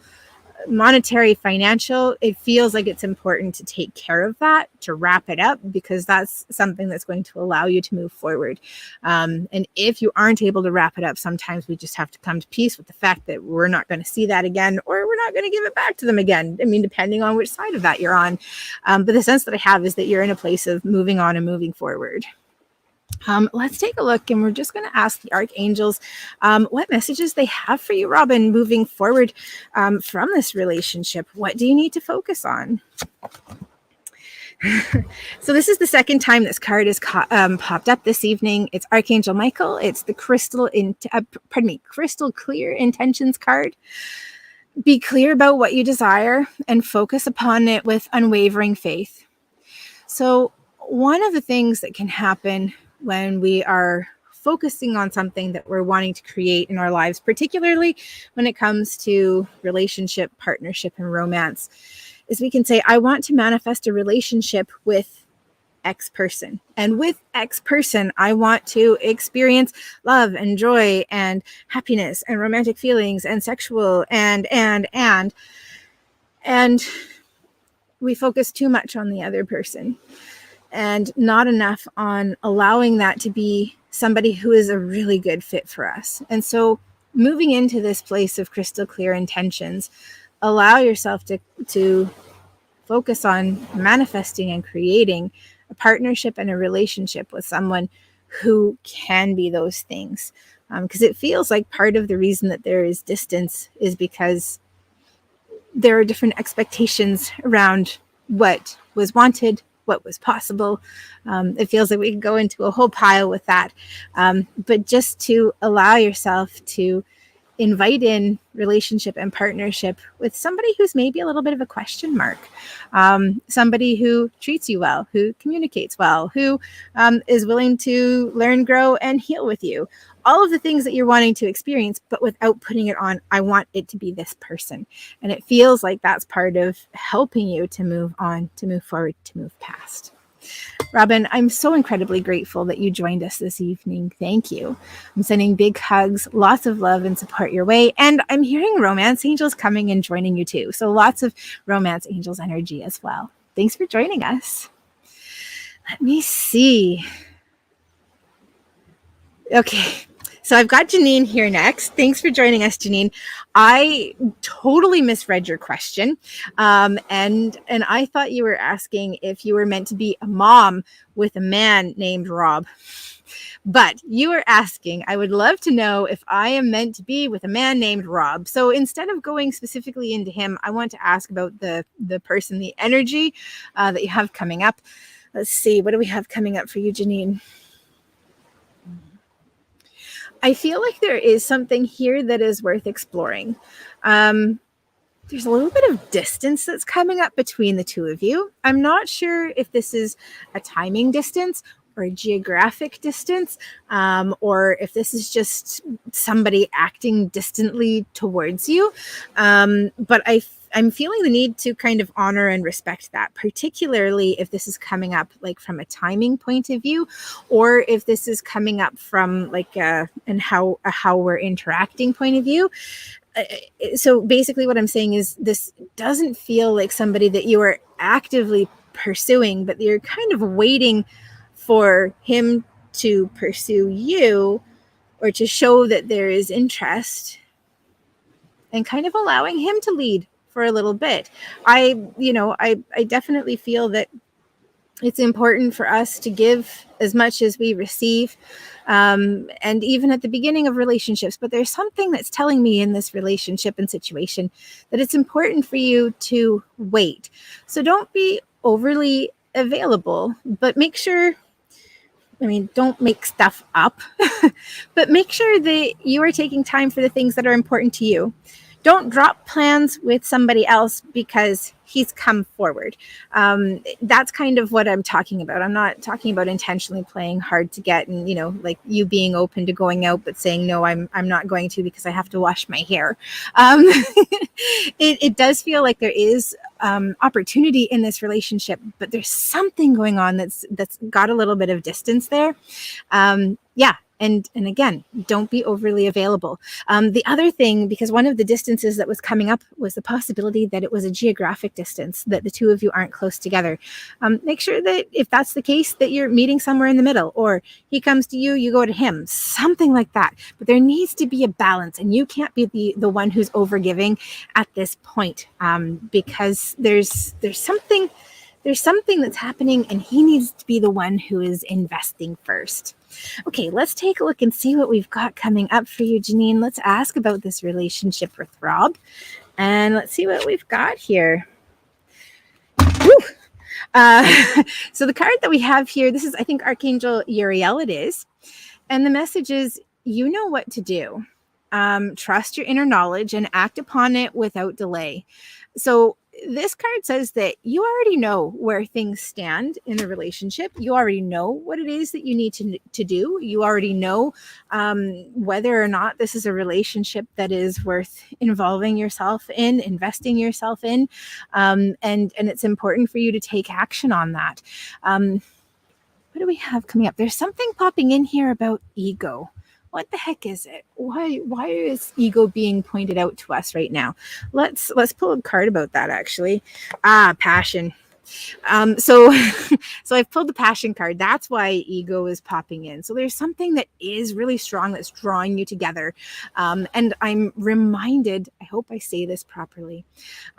monetary, financial, it feels like it's important to take care of that, to wrap it up, because that's something that's going to allow you to move forward. And if you aren't able to wrap it up, sometimes we just have to come to peace with the fact that we're not going to see that again, or we're not going to give it back to them again. I mean, depending on which side of that you're on. But the sense that I have is that you're in a place of moving on and moving forward. Let's take a look, and we're just going to ask the archangels what messages they have for you, Robin, moving forward from this relationship. What do you need to focus on? So this is the second time this card has popped up this evening. It's Archangel Michael. It's the crystal clear intentions card. Be clear about what you desire and focus upon it with unwavering faith. So one of the things that can happen when we are focusing on something that we're wanting to create in our lives, particularly when it comes to relationship, partnership, and romance, is we can say, I want to manifest a relationship with X person. And with X person, I want to experience love and joy and happiness and romantic feelings and sexual and we focus too much on the other person and not enough on allowing that to be somebody who is a really good fit for us. And so moving into this place of crystal clear intentions, allow yourself to focus on manifesting and creating a partnership and a relationship with someone who can be those things. Because it feels like part of the reason that there is distance is because there are different expectations around what was wanted, what was possible. It feels like we could go into a whole pile with that. But just to allow yourself to invite in relationship and partnership with somebody who's maybe a little bit of a question mark, somebody who treats you well, who communicates well, who is willing to learn, grow, and heal with you. All of the things that you're wanting to experience, but without putting it on, I want it to be this person. And it feels like that's part of helping you to move on, to move forward, to move past. Robin, I'm so incredibly grateful that you joined us this evening. Thank you. I'm sending big hugs, lots of love and support your way. And I'm hearing romance angels coming and joining you too. So lots of romance angels energy as well. Thanks for joining us. Let me see. Okay. So I've got Janine here next. Thanks for joining us, Janine. I totally misread your question. And I thought you were asking if you were meant to be a mom with a man named Rob. But you were asking, I would love to know if I am meant to be with a man named Rob. So instead of going specifically into him, I want to ask about the person, the energy that you have coming up. Let's see. What do we have coming up for you, Janine? I feel like there is something here that is worth exploring. there's a little bit of distance that's coming up between the two of you. I'm not sure if this is a timing distance or a geographic distance, or if this is just somebody acting distantly towards you. But I'm feeling the need to kind of honor and respect that, particularly if this is coming up like from a timing point of view, or if this is coming up from like how we're interacting point of view. So basically what I'm saying is this doesn't feel like somebody that you are actively pursuing, but you're kind of waiting for him to pursue you or to show that there is interest, and kind of allowing him to lead for a little bit. I definitely feel that it's important for us to give as much as we receive, and even at the beginning of relationships. But there's something that's telling me in this relationship and situation that it's important for you to wait. So don't be overly available, but make sure, don't make stuff up, but make sure that you are taking time for the things that are important to you. Don't drop plans with somebody else because he's come forward. That's kind of what I'm talking about. I'm not talking about intentionally playing hard to get and, like you being open to going out, but saying, no, I'm not going to because I have to wash my hair. It does feel like there is opportunity in this relationship, but there's something going on that's got a little bit of distance there. And again, don't be overly available. The other thing, because one of the distances that was coming up was the possibility that it was a geographic distance, that the two of you aren't close together. Make sure that if that's the case, that you're meeting somewhere in the middle, or he comes to you, you go to him, something like that. But there needs to be a balance, and you can't be the one who's overgiving at this point, because there's something that's happening, and he needs to be the one who is investing first. Okay, let's take a look and see what we've got coming up for you, Janine. Let's ask about this relationship with Rob, and let's see what we've got here. So the card that we have here, this is, I think, Archangel Uriel it is. And the message is, you know what to do. Trust your inner knowledge and act upon it without delay. So this card says that you already know where things stand in the relationship. You already know what it is that you need to do. You already know whether or not this is a relationship that is worth involving yourself in, investing yourself in, and it's important for you to take action on that. What do we have coming up? There's something popping in here about ego. What the heck is it? Why is ego being pointed out to us right now? Let's pull a card about that, actually. Passion. So I've pulled the passion card. That's why ego is popping in. So there's something that is really strong that's drawing you together. And I'm reminded, I hope I say this properly,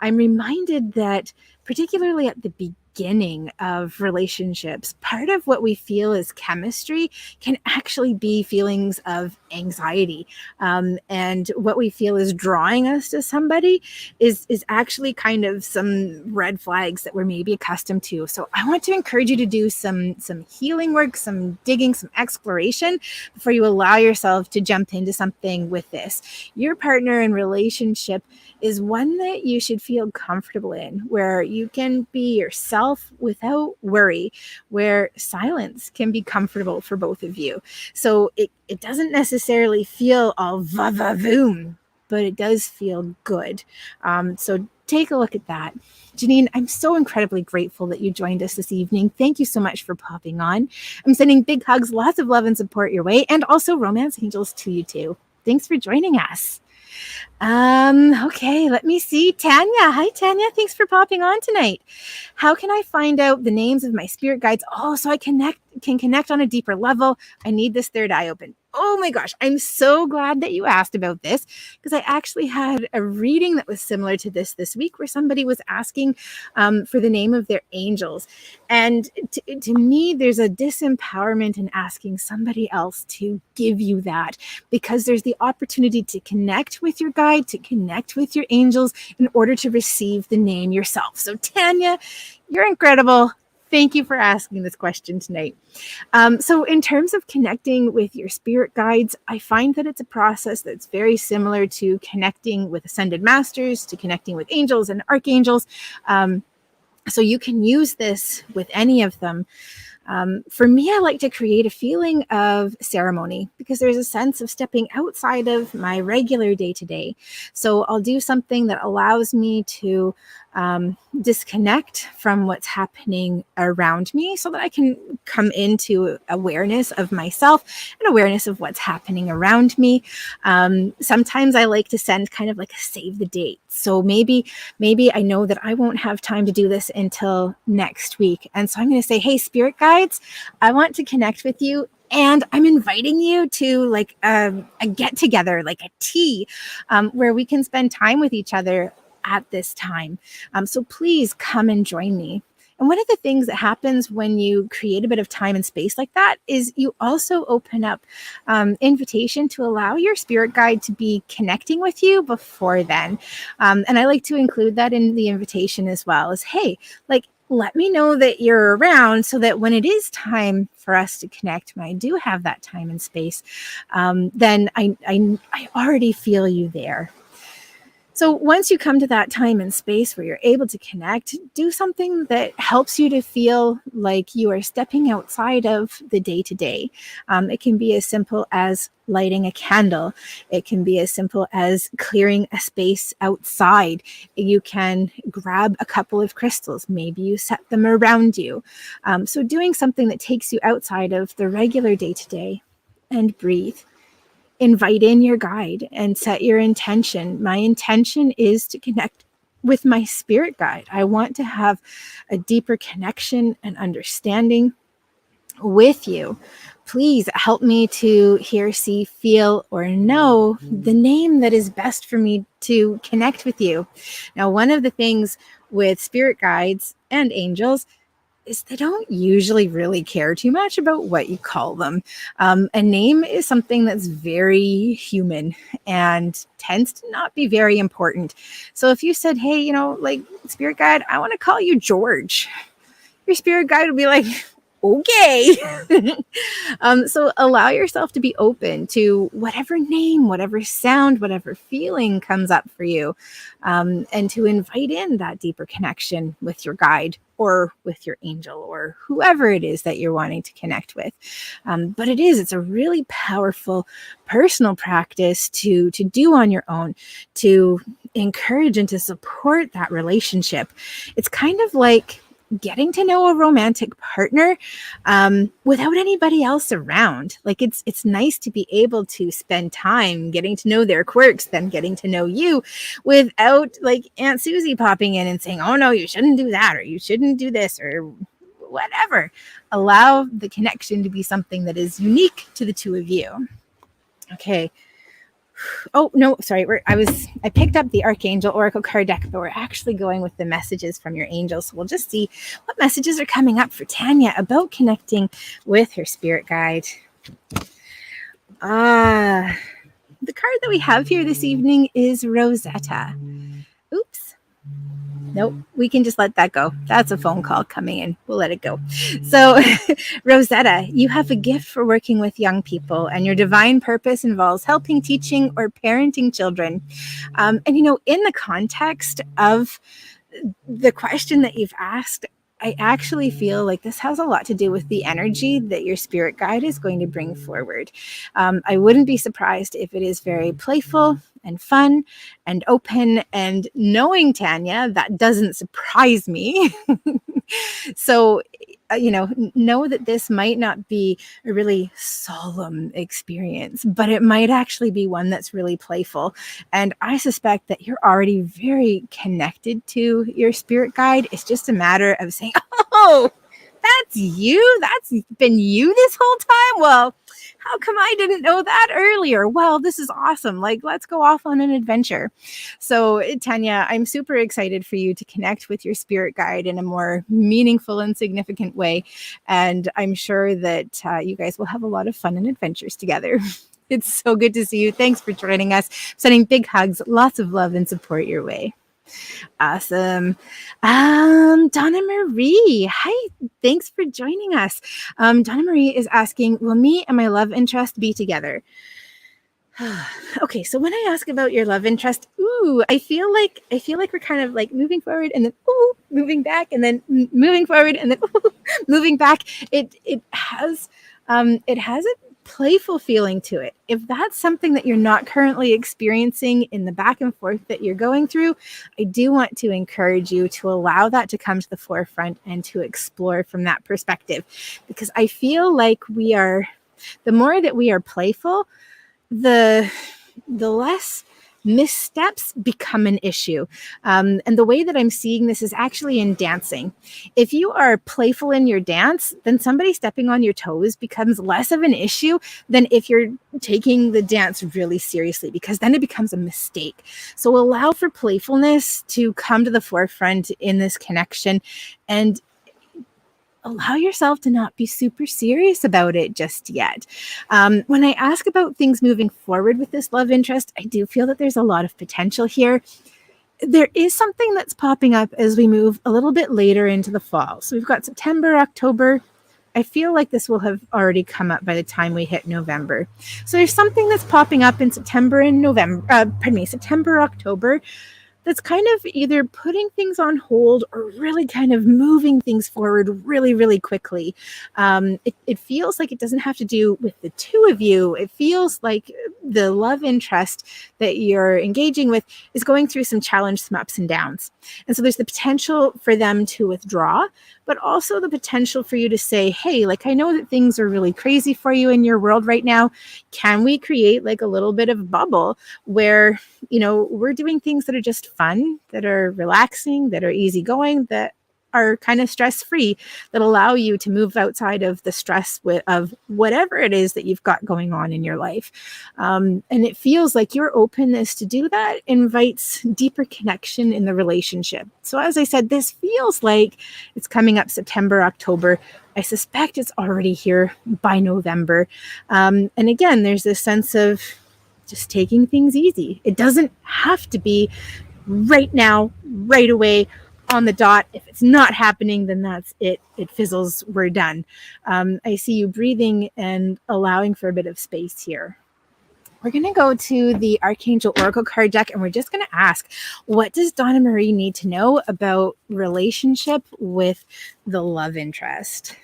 I'm reminded that particularly at the beginning of relationships, part of what we feel is chemistry can actually be feelings of anxiety. And what we feel is drawing us to somebody is actually kind of some red flags that we're maybe accustomed to. So I want to encourage you to do some healing work, some digging, some exploration before you allow yourself to jump into something with this. Your partner in relationship is one that you should feel comfortable in, where you can be yourself without worry, where silence can be comfortable for both of you. So it doesn't necessarily feel all va-va-voom, but it does feel good. So take a look at that. Janine, I'm so incredibly grateful that you joined us this evening. Thank you so much for popping on. I'm sending big hugs, lots of love and support your way, and also romance angels to you too. Thanks for joining us. Okay, let me see. Tanya. Hi, Tanya. Thanks for popping on tonight. How can I find out the names of my spirit guides? Oh, so I can connect on a deeper level. I need this third eye open. Oh my gosh, I'm so glad that you asked about this, because I actually had a reading that was similar to this week, where somebody was asking for the name of their angels. And to me, there's a disempowerment in asking somebody else to give you that, because there's the opportunity to connect with your guide, to connect with your angels in order to receive the name yourself. So Tanya, you're incredible. Thank you for asking this question tonight. So in terms of connecting with your spirit guides, I find that it's a process that's very similar to connecting with ascended masters, to connecting with angels and archangels. So you can use this with any of them. For me, I like to create a feeling of ceremony because there's a sense of stepping outside of my regular day-to-day. So I'll do something that allows me to disconnect from what's happening around me so that I can come into awareness of myself and awareness of what's happening around me. Sometimes I like to send kind of like a save the date. So maybe I know that I won't have time to do this until next week. And so I'm going to say, hey, spirit guides, I want to connect with you. And I'm inviting you to like a get together, like a tea, where we can spend time with each other at this time. So please come and join me. And one of the things that happens when you create a bit of time and space like that is you also open up invitation to allow your spirit guide to be connecting with you before then. And I like to include that in the invitation as well as, hey, like, let me know that you're around so that when it is time for us to connect, when I do have that time and space, then I already feel you there. So once you come to that time and space where you're able to connect, do something that helps you to feel like you are stepping outside of the day-to-day. It can be as simple as lighting a candle. It can be as simple as clearing a space outside. You can grab a couple of crystals. Maybe you set them around you. So doing something that takes you outside of the regular day-to-day, and breathe. Invite in your guide and set your intention. My intention is to connect with my spirit guide. I want to have a deeper connection and understanding with you. Please help me to hear, see, feel, or know the name that is best for me to connect with you. Now, one of the things with spirit guides and angels is they don't usually really care too much about what you call them. A name is something that's very human and tends to not be very important. So if you said, hey, you know, like, spirit guide, I want to call you George, your spirit guide would be like, okay. So allow yourself to be open to whatever name, whatever sound, whatever feeling comes up for you, and to invite in that deeper connection with your guide or with your angel or whoever it is that you're wanting to connect with. But it's a really powerful personal practice to do on your own, to encourage and to support that relationship. It's kind of like getting to know a romantic partner without anybody else around. Like it's nice to be able to spend time getting to know their quirks, then getting to know you without like Aunt Susie popping in and saying, oh no, you shouldn't do that, or you shouldn't do this, or whatever. Allow the connection to be something that is unique to the two of you. Okay. Oh, no, sorry. I picked up the Archangel Oracle card deck, but we're actually going with the messages from your angels. So we'll just see what messages are coming up for Tanya about connecting with her spirit guide. The card that we have here this evening is Rosetta. Oops. Nope, we can just let that go. That's a phone call coming in. We'll let it go. So, Rosetta, you have a gift for working with young people, and your divine purpose involves helping, teaching, or parenting children. And, you know, in the context of the question that you've asked, I actually feel like this has a lot to do with the energy that your spirit guide is going to bring forward. I wouldn't be surprised if it is very playful and fun and open, and knowing Tanya, that doesn't surprise me. So, know that this might not be a really solemn experience, but it might actually be one that's really playful. And I suspect that you're already very connected to your spirit guide. It's just a matter of saying, oh, that's you? That's been you this whole time? Well, how come I didn't know that earlier? Well, this is awesome. Like, let's go off on an adventure. So, Tanya, I'm super excited for you to connect with your spirit guide in a more meaningful and significant way. And I'm sure that you guys will have a lot of fun and adventures together. It's so good to see you. Thanks for joining us. Sending big hugs, lots of love and support your way. Awesome. Donna Marie. Hi. Thanks for joining us. Donna Marie is asking, will me and my love interest be together? Okay, so when I ask about your love interest, I feel like we're kind of like moving forward and then moving back and then moving forward and then moving back. It has a playful feeling to it. If that's something that you're not currently experiencing in the back and forth that you're going through, I do want to encourage you to allow that to come to the forefront and to explore from that perspective, because I feel like the more that we are playful, the less missteps become an issue. And the way that I'm seeing this is actually in dancing. If you are playful in your dance, then somebody stepping on your toes becomes less of an issue than if you're taking the dance really seriously, because then it becomes a mistake. So allow for playfulness to come to the forefront in this connection, and allow yourself to not be super serious about it just yet. When I ask about things moving forward with this love interest, I do feel that there's a lot of potential here. There is something that's popping up as we move a little bit later into the fall. So we've got September, October. I feel like this will have already come up by the time we hit November. So there's something that's popping up in September, October, that's kind of either putting things on hold or really kind of moving things forward really, really quickly. It feels like it doesn't have to do with the two of you. It feels like the love interest that you're engaging with is going through some challenge, some ups and downs. And so there's the potential for them to withdraw, but also the potential for you to say, hey, like, I know that things are really crazy for you in your world right now. Can we create like a little bit of bubble where, we're doing things that are just fun, that are relaxing, that are easygoing, that are kind of stress-free, that allow you to move outside of the stress of whatever it is that you've got going on in your life. And it feels like your openness to do that invites deeper connection in the relationship. So as I said, this feels like it's coming up September, October. I suspect it's already here by November. And again, there's this sense of just taking things easy. It doesn't have to be right now, right away, on the dot. If it's not happening, then that's it. It fizzles. We're done. I see you breathing and allowing for a bit of space here. We're going to go to the Archangel Oracle card deck, and we're just going to ask, what does Donna Marie need to know about relationship with the love interest?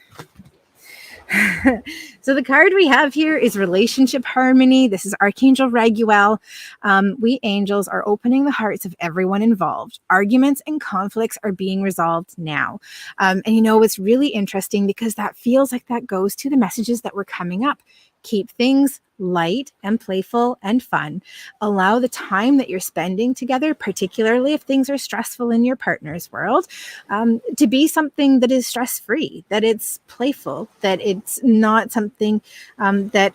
So the card we have here is Relationship Harmony. This is Archangel Raguel. We angels are opening the hearts of everyone involved. Arguments and conflicts are being resolved now. And it's really interesting because that feels like that goes to the messages that were coming up. Keep things light and playful and fun. Allow the time that you're spending together, particularly if things are stressful in your partner's world, to be something that is stress-free, that it's playful, that it's not something that,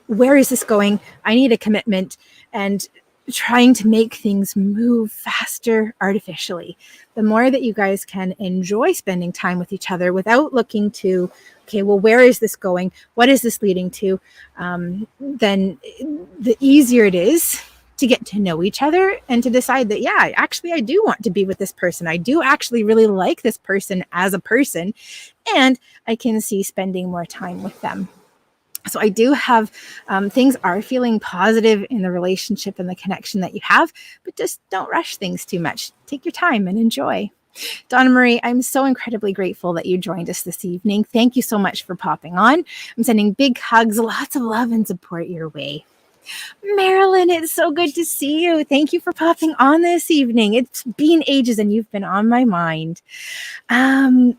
where is this going? I need a commitment, and trying to make things move faster artificially. The more that you guys can enjoy spending time with each other without looking to, okay, well, where is this going? What is this leading to? Then the easier it is to get to know each other and to decide that, yeah, actually, I do want to be with this person. I do actually really like this person as a person, and I can see spending more time with them. So I do have things are feeling positive in the relationship and the connection that you have, but just don't rush things too much. Take your time and enjoy. Donna Marie, I'm so incredibly grateful that you joined us this evening. Thank you so much for popping on. I'm sending big hugs, lots of love and support your way. Marilyn, it's so good to see you. Thank you for popping on this evening. It's been ages and you've been on my mind.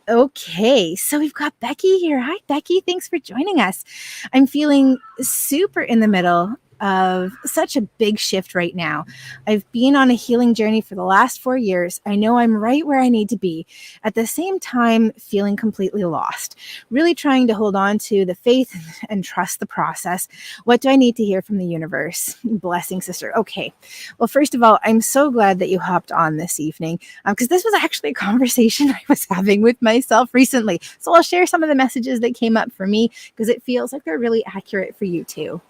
Okay, so we've got Becky here. Hi, Becky. Thanks for joining us. I'm feeling super in the middle of such a big shift right now. I've been on a healing journey for the last 4 years. I know I'm right where I need to be. At the same time, feeling completely lost. Really trying to hold on to the faith and trust the process. What do I need to hear from the universe? Blessing, sister. Okay. Well, first of all, I'm so glad that you hopped on this evening because this was actually a conversation I was having with myself recently. So I'll share some of the messages that came up for me because it feels like they're really accurate for you too.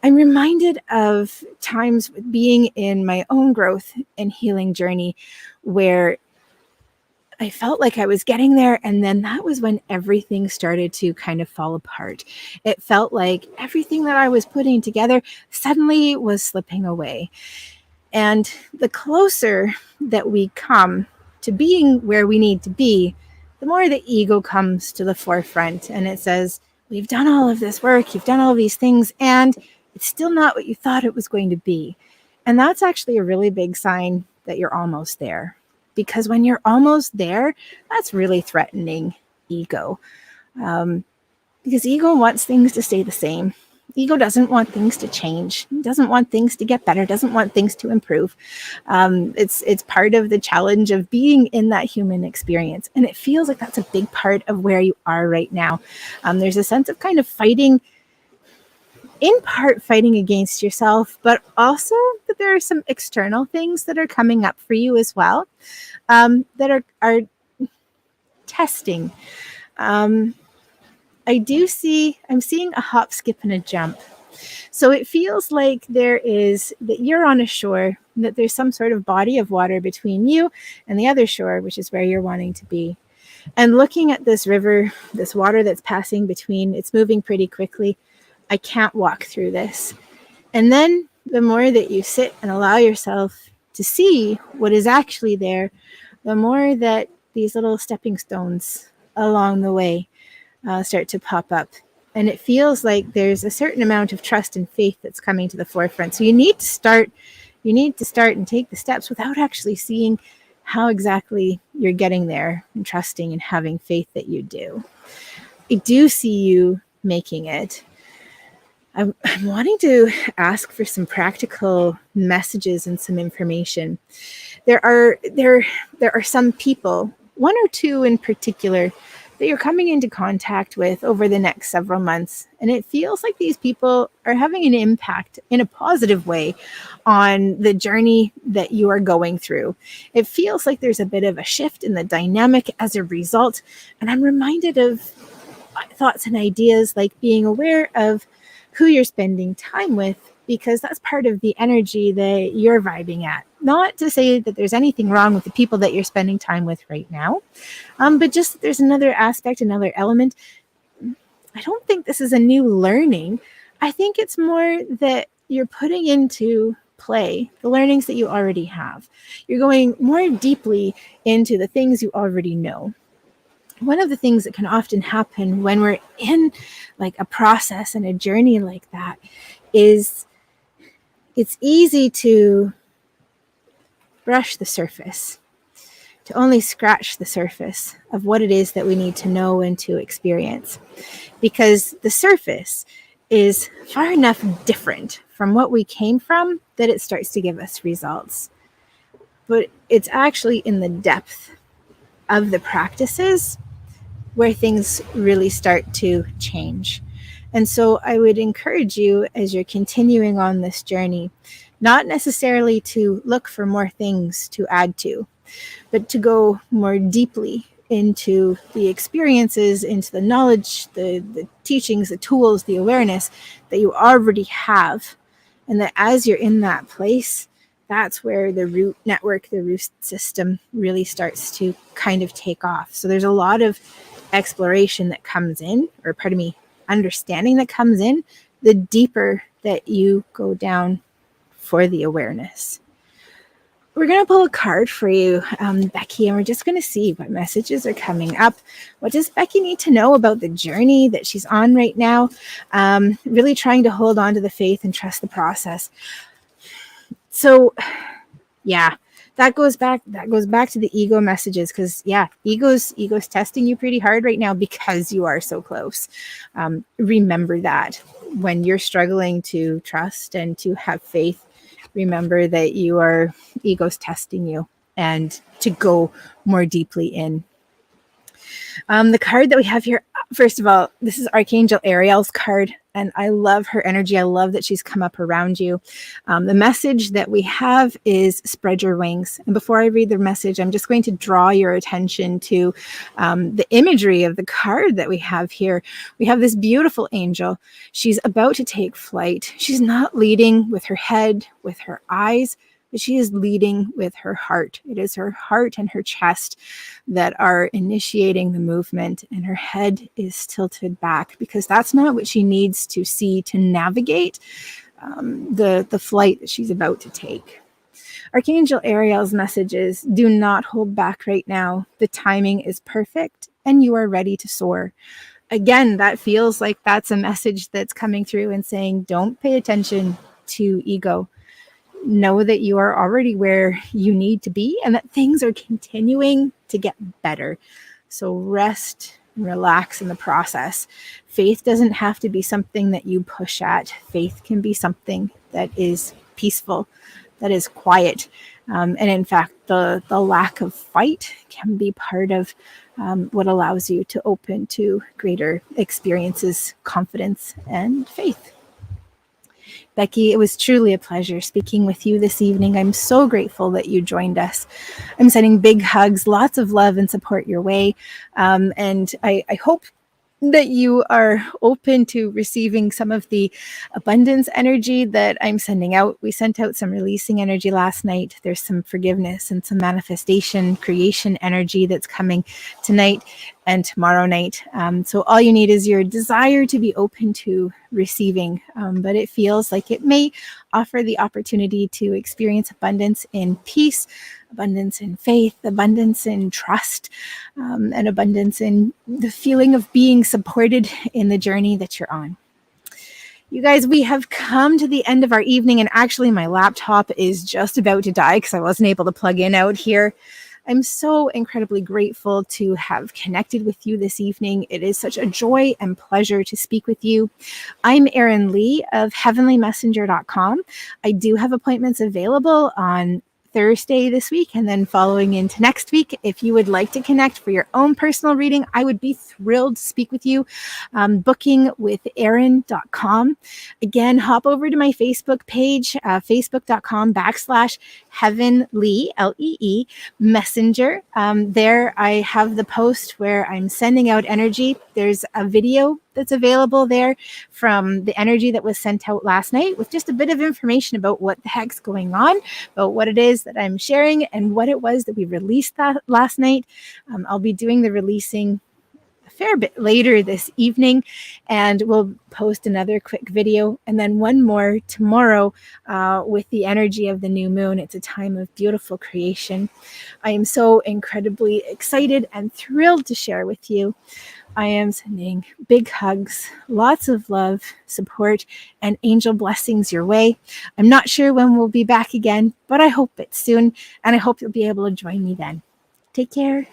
I'm reminded of times being in my own growth and healing journey where I felt like I was getting there. And then that was when everything started to kind of fall apart. It felt like everything that I was putting together suddenly was slipping away. And the closer that we come to being where we need to be, the more the ego comes to the forefront and it says, we've done all of this work, you've done all these things, and it's still not what you thought it was going to be. And that's actually a really big sign that you're almost there. Because when you're almost there, that's really threatening ego. Because ego wants things to stay the same. Ego doesn't want things to change, doesn't want things to get better, doesn't want things to improve. It's part of the challenge of being in that human experience. And it feels like that's a big part of where you are right now. There's a sense of kind of fighting, in part fighting against yourself, but also that there are some external things that are coming up for you as well, that are testing. I'm seeing a hop, skip, and a jump. So it feels like that you're on a shore, that there's some sort of body of water between you and the other shore, which is where you're wanting to be. And looking at this river, this water that's passing between, it's moving pretty quickly. I can't walk through this. And then the more that you sit and allow yourself to see what is actually there, the more that these little stepping stones along the way start to pop up. And it feels like there's a certain amount of trust and faith that's coming to the forefront. So you need to start and take the steps without actually seeing how exactly you're getting there, and trusting and having faith that you do. I do see you making it. I'm wanting to ask for some practical messages and some information. There are some people, one or two in particular, that you're coming into contact with over the next several months. And it feels like these people are having an impact in a positive way on the journey that you are going through. It feels like there's a bit of a shift in the dynamic as a result. And I'm reminded of thoughts and ideas like being aware of who you're spending time with, because that's part of the energy that you're vibing at. Not to say that there's anything wrong with the people that you're spending time with right now, but just that there's another aspect, another element. I don't think this is a new learning. I think it's more that you're putting into play the learnings that you already have. You're going more deeply into the things you already know. One of the things that can often happen when we're in like a process and a journey like that is it's easy to brush the surface, to only scratch the surface of what it is that we need to know and to experience, because the surface is far enough different from what we came from that it starts to give us results. But it's actually in the depth of the practices where things really start to change. And so I would encourage you, as you're continuing on this journey, not necessarily to look for more things to add to, but to go more deeply into the experiences, into the knowledge, the teachings, the tools, the awareness that you already have. And that as you're in that place, that's where the root network, the root system really starts to kind of take off. So there's a lot of exploration that comes in, or understanding that comes in, the deeper that you go down for the awareness. We're going to pull a card for you, Becky, and we're just going to see what messages are coming up. What does Becky need to know about the journey that she's on right now? Really trying to hold on to the faith and trust the process. So, yeah, that goes back to the ego messages, because ego's testing you pretty hard right now because you are so close. Remember that when you're struggling to trust and to have faith, remember that ego's testing you, and to go more deeply in. The card that we have here, first of all, this is Archangel Ariel's card. And I love her energy. I love that she's come up around you. The message that we have is spread your wings. And before I read the message, I'm just going to draw your attention to the imagery of the card that we have here. We have this beautiful angel. She's about to take flight. She's not leading with her head, with her eyes, but she is leading with her heart. It is her heart and her chest that are initiating the movement, and her head is tilted back because that's not what she needs to see to navigate the flight that she's about to take. Archangel Ariel's message is, do not hold back right now. The timing is perfect and you are ready to soar. Again, that feels like that's a message that's coming through and saying, don't pay attention to ego. Know that you are already where you need to be and that things are continuing to get better. So rest and relax in the process. Faith doesn't have to be something that you push at. Faith can be something that is peaceful, that is quiet. And in fact, the lack of fight can be part of what allows you to open to greater experiences, confidence, and faith. Becky, it was truly a pleasure speaking with you this evening. I'm so grateful that you joined us. I'm sending big hugs, lots of love and support your way. And I hope that you are open to receiving some of the abundance energy that I'm sending out. We sent out some releasing energy last night. There's some forgiveness and some manifestation, creation energy that's coming tonight and tomorrow night. So all you need is your desire to be open to receiving. But it feels like it may offer the opportunity to experience abundance in peace, abundance in faith, abundance in trust, and abundance in the feeling of being supported in the journey that you're on. You guys, we have come to the end of our evening, and actually my laptop is just about to die because I wasn't able to plug in out here. I'm so incredibly grateful to have connected with you this evening. It is such a joy and pleasure to speak with you. I'm Erin Lee of heavenlymessenger.com. I do have appointments available on Thursday this week and then following into next week. If you would like to connect for your own personal reading, I would be thrilled to speak with you. Booking with Erin.com. Again, hop over to my Facebook page, facebook.com/heavenly, Lee, messenger. There I have the post where I'm sending out energy. There's a video that's available there from the energy that was sent out last night with just a bit of information about what the heck's going on, about what it is that I'm sharing and what it was that we released that last night. I'll be doing the releasing a fair bit later this evening, and we'll post another quick video and then one more tomorrow with the energy of the new moon. It's a time of beautiful creation. I am so incredibly excited and thrilled to share with you. I am sending big hugs, lots of love, support, and angel blessings your way. I'm not sure when we'll be back again, but I hope it's soon, and I hope you'll be able to join me then. Take care.